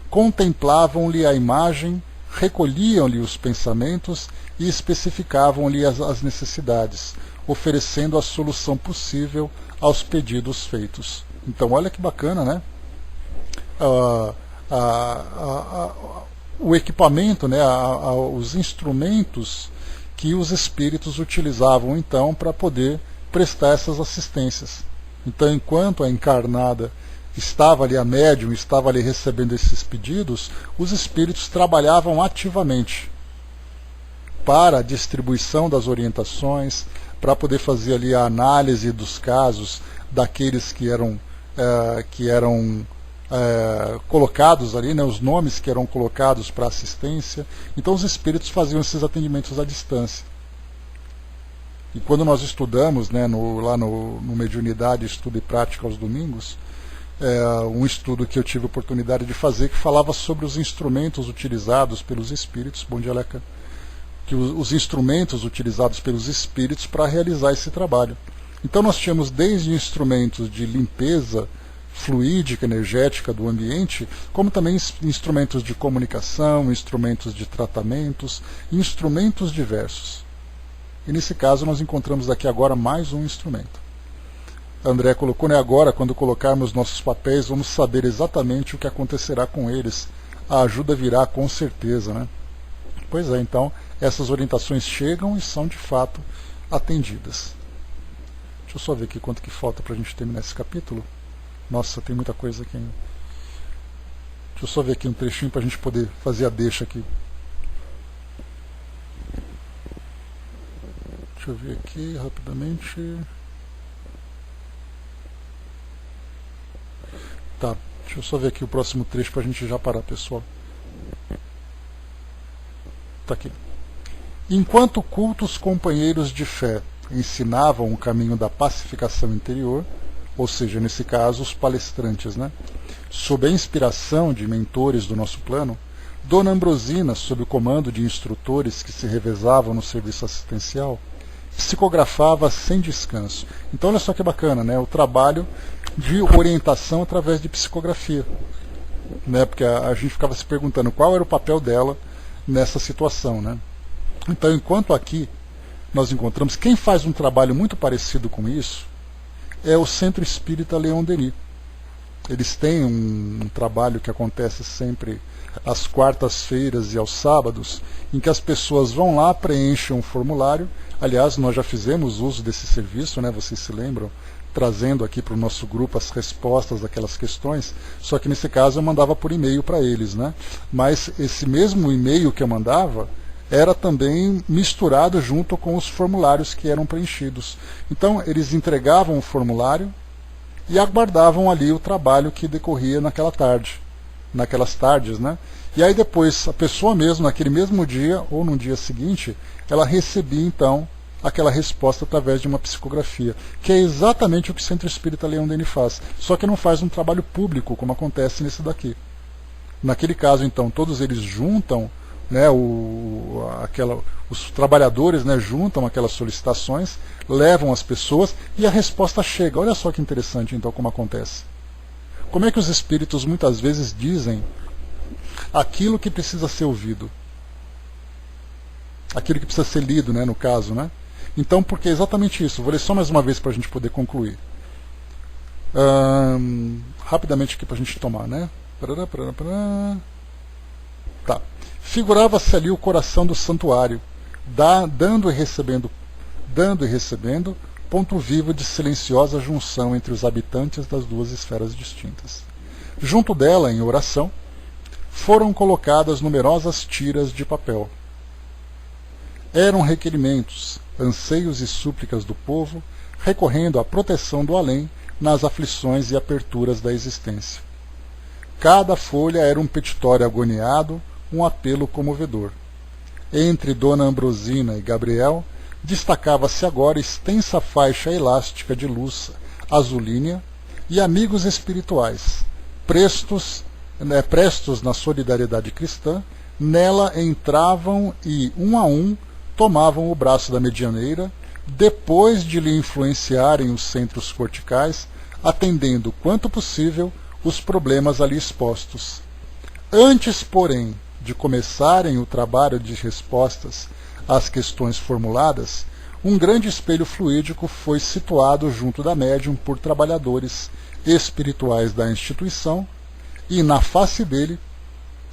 contemplavam-lhe a imagem, recolhiam-lhe os pensamentos e especificavam-lhe as necessidades, oferecendo a solução possível aos pedidos feitos. Então olha que bacana, né? O equipamento, né? Os instrumentos que os espíritos utilizavam então para poder prestar essas assistências. Então, enquanto a encarnada estava ali, a médium estava ali recebendo esses pedidos, os espíritos trabalhavam ativamente para a distribuição das orientações, para poder fazer ali a análise dos casos daqueles que eram colocados ali, né, os nomes que eram colocados para assistência. Então os espíritos faziam esses atendimentos à distância. E quando nós estudamos, né, lá no Mediunidade, Estudo e Prática aos domingos, um estudo que eu tive a oportunidade de fazer, que falava sobre os instrumentos utilizados pelos espíritos. Bom dia, Leca. Que os instrumentos utilizados pelos espíritos para realizar esse trabalho. Então nós tínhamos desde instrumentos de limpeza fluídica, energética do ambiente, como também instrumentos de comunicação, instrumentos de tratamentos, instrumentos diversos. E nesse caso nós encontramos aqui agora mais um instrumento. André colocou, né, agora, quando colocarmos nossos papéis, vamos saber exatamente o que acontecerá com eles. A ajuda virá com certeza, né? Pois é, então, essas orientações chegam e são de fato atendidas. Deixa eu só ver aqui quanto que falta para a gente terminar esse capítulo. Nossa, tem muita coisa aqui. Deixa eu só ver aqui um trechinho para a gente poder fazer a deixa aqui. Deixa eu ver aqui rapidamente. Tá, deixa eu só ver aqui o próximo trecho para a gente já parar, pessoal. Tá aqui. Enquanto cultos companheiros de fé ensinavam o caminho da pacificação interior, ou seja, nesse caso, os palestrantes, né? Sob a inspiração de mentores do nosso plano, Dona Ambrosina, sob o comando de instrutores que se revezavam no serviço assistencial, psicografava sem descanso. Então olha só que bacana, né? O trabalho de orientação através de psicografia, né? Porque a gente ficava se perguntando qual era o papel dela nessa situação, né? Então, enquanto aqui nós encontramos, quem faz um trabalho muito parecido com isso é o Centro Espírita Leon Denis. Eles têm um trabalho que acontece sempre às quartas-feiras e aos sábados, em que as pessoas vão lá, preenchem um formulário. Aliás, nós já fizemos uso desse serviço, né? Vocês se lembram? Trazendo aqui para o nosso grupo as respostas daquelas questões, só que nesse caso eu mandava por e-mail para eles, né? Mas esse mesmo e-mail que eu mandava era também misturado junto com os formulários que eram preenchidos. Então eles entregavam o formulário e aguardavam ali o trabalho que decorria naquela tarde, naquelas tardes, né? E aí depois a pessoa mesmo, naquele mesmo dia ou no dia seguinte, ela recebia então aquela resposta através de uma psicografia, que é exatamente o que o Centro Espírita Leon Denis faz, só que não faz um trabalho público, como acontece nesse daqui. Naquele caso, então, todos eles juntam, né, os trabalhadores, né, juntam aquelas solicitações, levam as pessoas e a resposta chega. Olha só que interessante, então, como acontece. Como é que os espíritos muitas vezes dizem aquilo que precisa ser ouvido? Aquilo que precisa ser lido, né, no caso, né? Então, porque é exatamente isso. Vou ler só mais uma vez para a gente poder concluir. Rapidamente aqui para a gente tomar, né? Tá. Figurava-se ali o coração do santuário, dando e recebendo, ponto vivo de silenciosa junção entre os habitantes das duas esferas distintas. Junto dela, em oração, foram colocadas numerosas tiras de papel. Eram requerimentos, anseios e súplicas do povo, recorrendo à proteção do além nas aflições e aperturas da existência. Cada folha era um petitório agoniado, um apelo comovedor. Entre Dona Ambrosina e Gabriel, destacava-se agora extensa faixa elástica de luz azulínea e amigos espirituais, prestos na solidariedade cristã, nela entravam e, um a um, tomavam o braço da medianeira, depois de lhe influenciarem os centros corticais, atendendo quanto possível os problemas ali expostos. Antes, porém, de começarem o trabalho de respostas às questões formuladas, um grande espelho fluídico foi situado junto da médium por trabalhadores espirituais da instituição, e na face dele,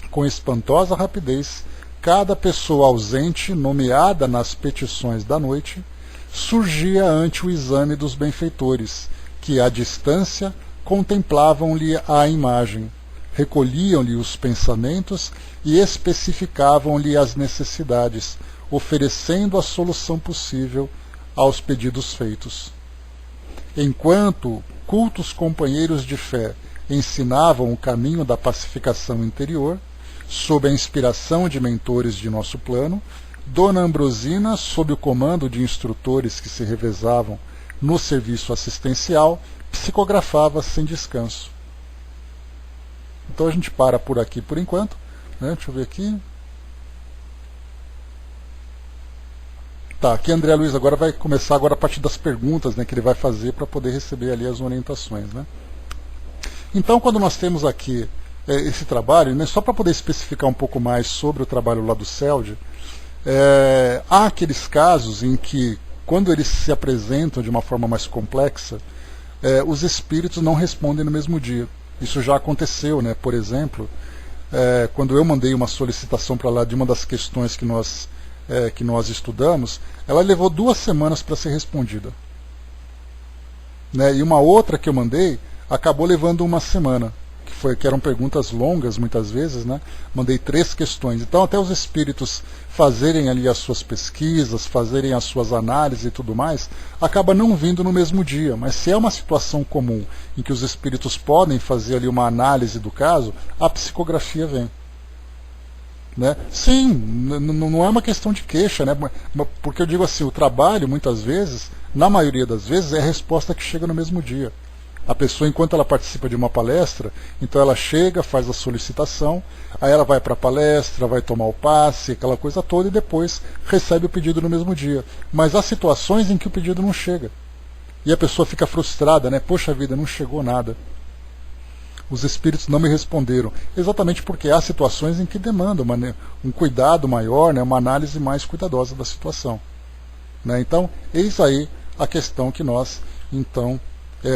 com espantosa rapidez, cada pessoa ausente, nomeada nas petições da noite, surgia ante o exame dos benfeitores, que à distância contemplavam-lhe a imagem, recolhiam-lhe os pensamentos e especificavam-lhe as necessidades, oferecendo a solução possível aos pedidos feitos. Enquanto cultos companheiros de fé ensinavam o caminho da pacificação interior, sob a inspiração de mentores de nosso plano, Dona Ambrosina, sob o comando de instrutores que se revezavam no serviço assistencial, psicografava sem descanso. Então a gente para por aqui por enquanto, né? Deixa eu ver aqui. Tá, aqui André Luiz agora vai começar agora a partir das perguntas, né, que ele vai fazer para poder receber ali as orientações, né? Então, quando nós temos aqui esse trabalho, né, só para poder especificar um pouco mais sobre o trabalho lá do CELD, há aqueles casos em que, quando eles se apresentam de uma forma mais complexa, os espíritos não respondem no mesmo dia. Isso já aconteceu, né? Por exemplo, quando eu mandei uma solicitação para lá de uma das questões que nós estudamos, ela levou 2 semanas para ser respondida, né? E uma outra que eu mandei acabou levando 1 semana, que eram perguntas longas muitas vezes, né? Mandei 3 questões. Então, até os espíritos fazerem ali as suas pesquisas, fazerem as suas análises e tudo mais, acaba não vindo no mesmo dia. Mas se é uma situação comum em que os espíritos podem fazer ali uma análise do caso, a psicografia vem. Né? Sim, não é uma questão de queixa, né? Porque eu digo assim, o trabalho, muitas vezes, na maioria das vezes, é a resposta que chega no mesmo dia. A pessoa, enquanto ela participa de uma palestra, então ela chega, faz a solicitação, aí ela vai para a palestra, vai tomar o passe, aquela coisa toda, e depois recebe o pedido no mesmo dia. Mas há situações em que o pedido não chega. E a pessoa fica frustrada, né? Poxa vida, não chegou nada. Os espíritos não me responderam. Exatamente porque há situações em que demandam um cuidado maior, né? Uma análise mais cuidadosa da situação. Né? Então, eis aí a questão que nós, então,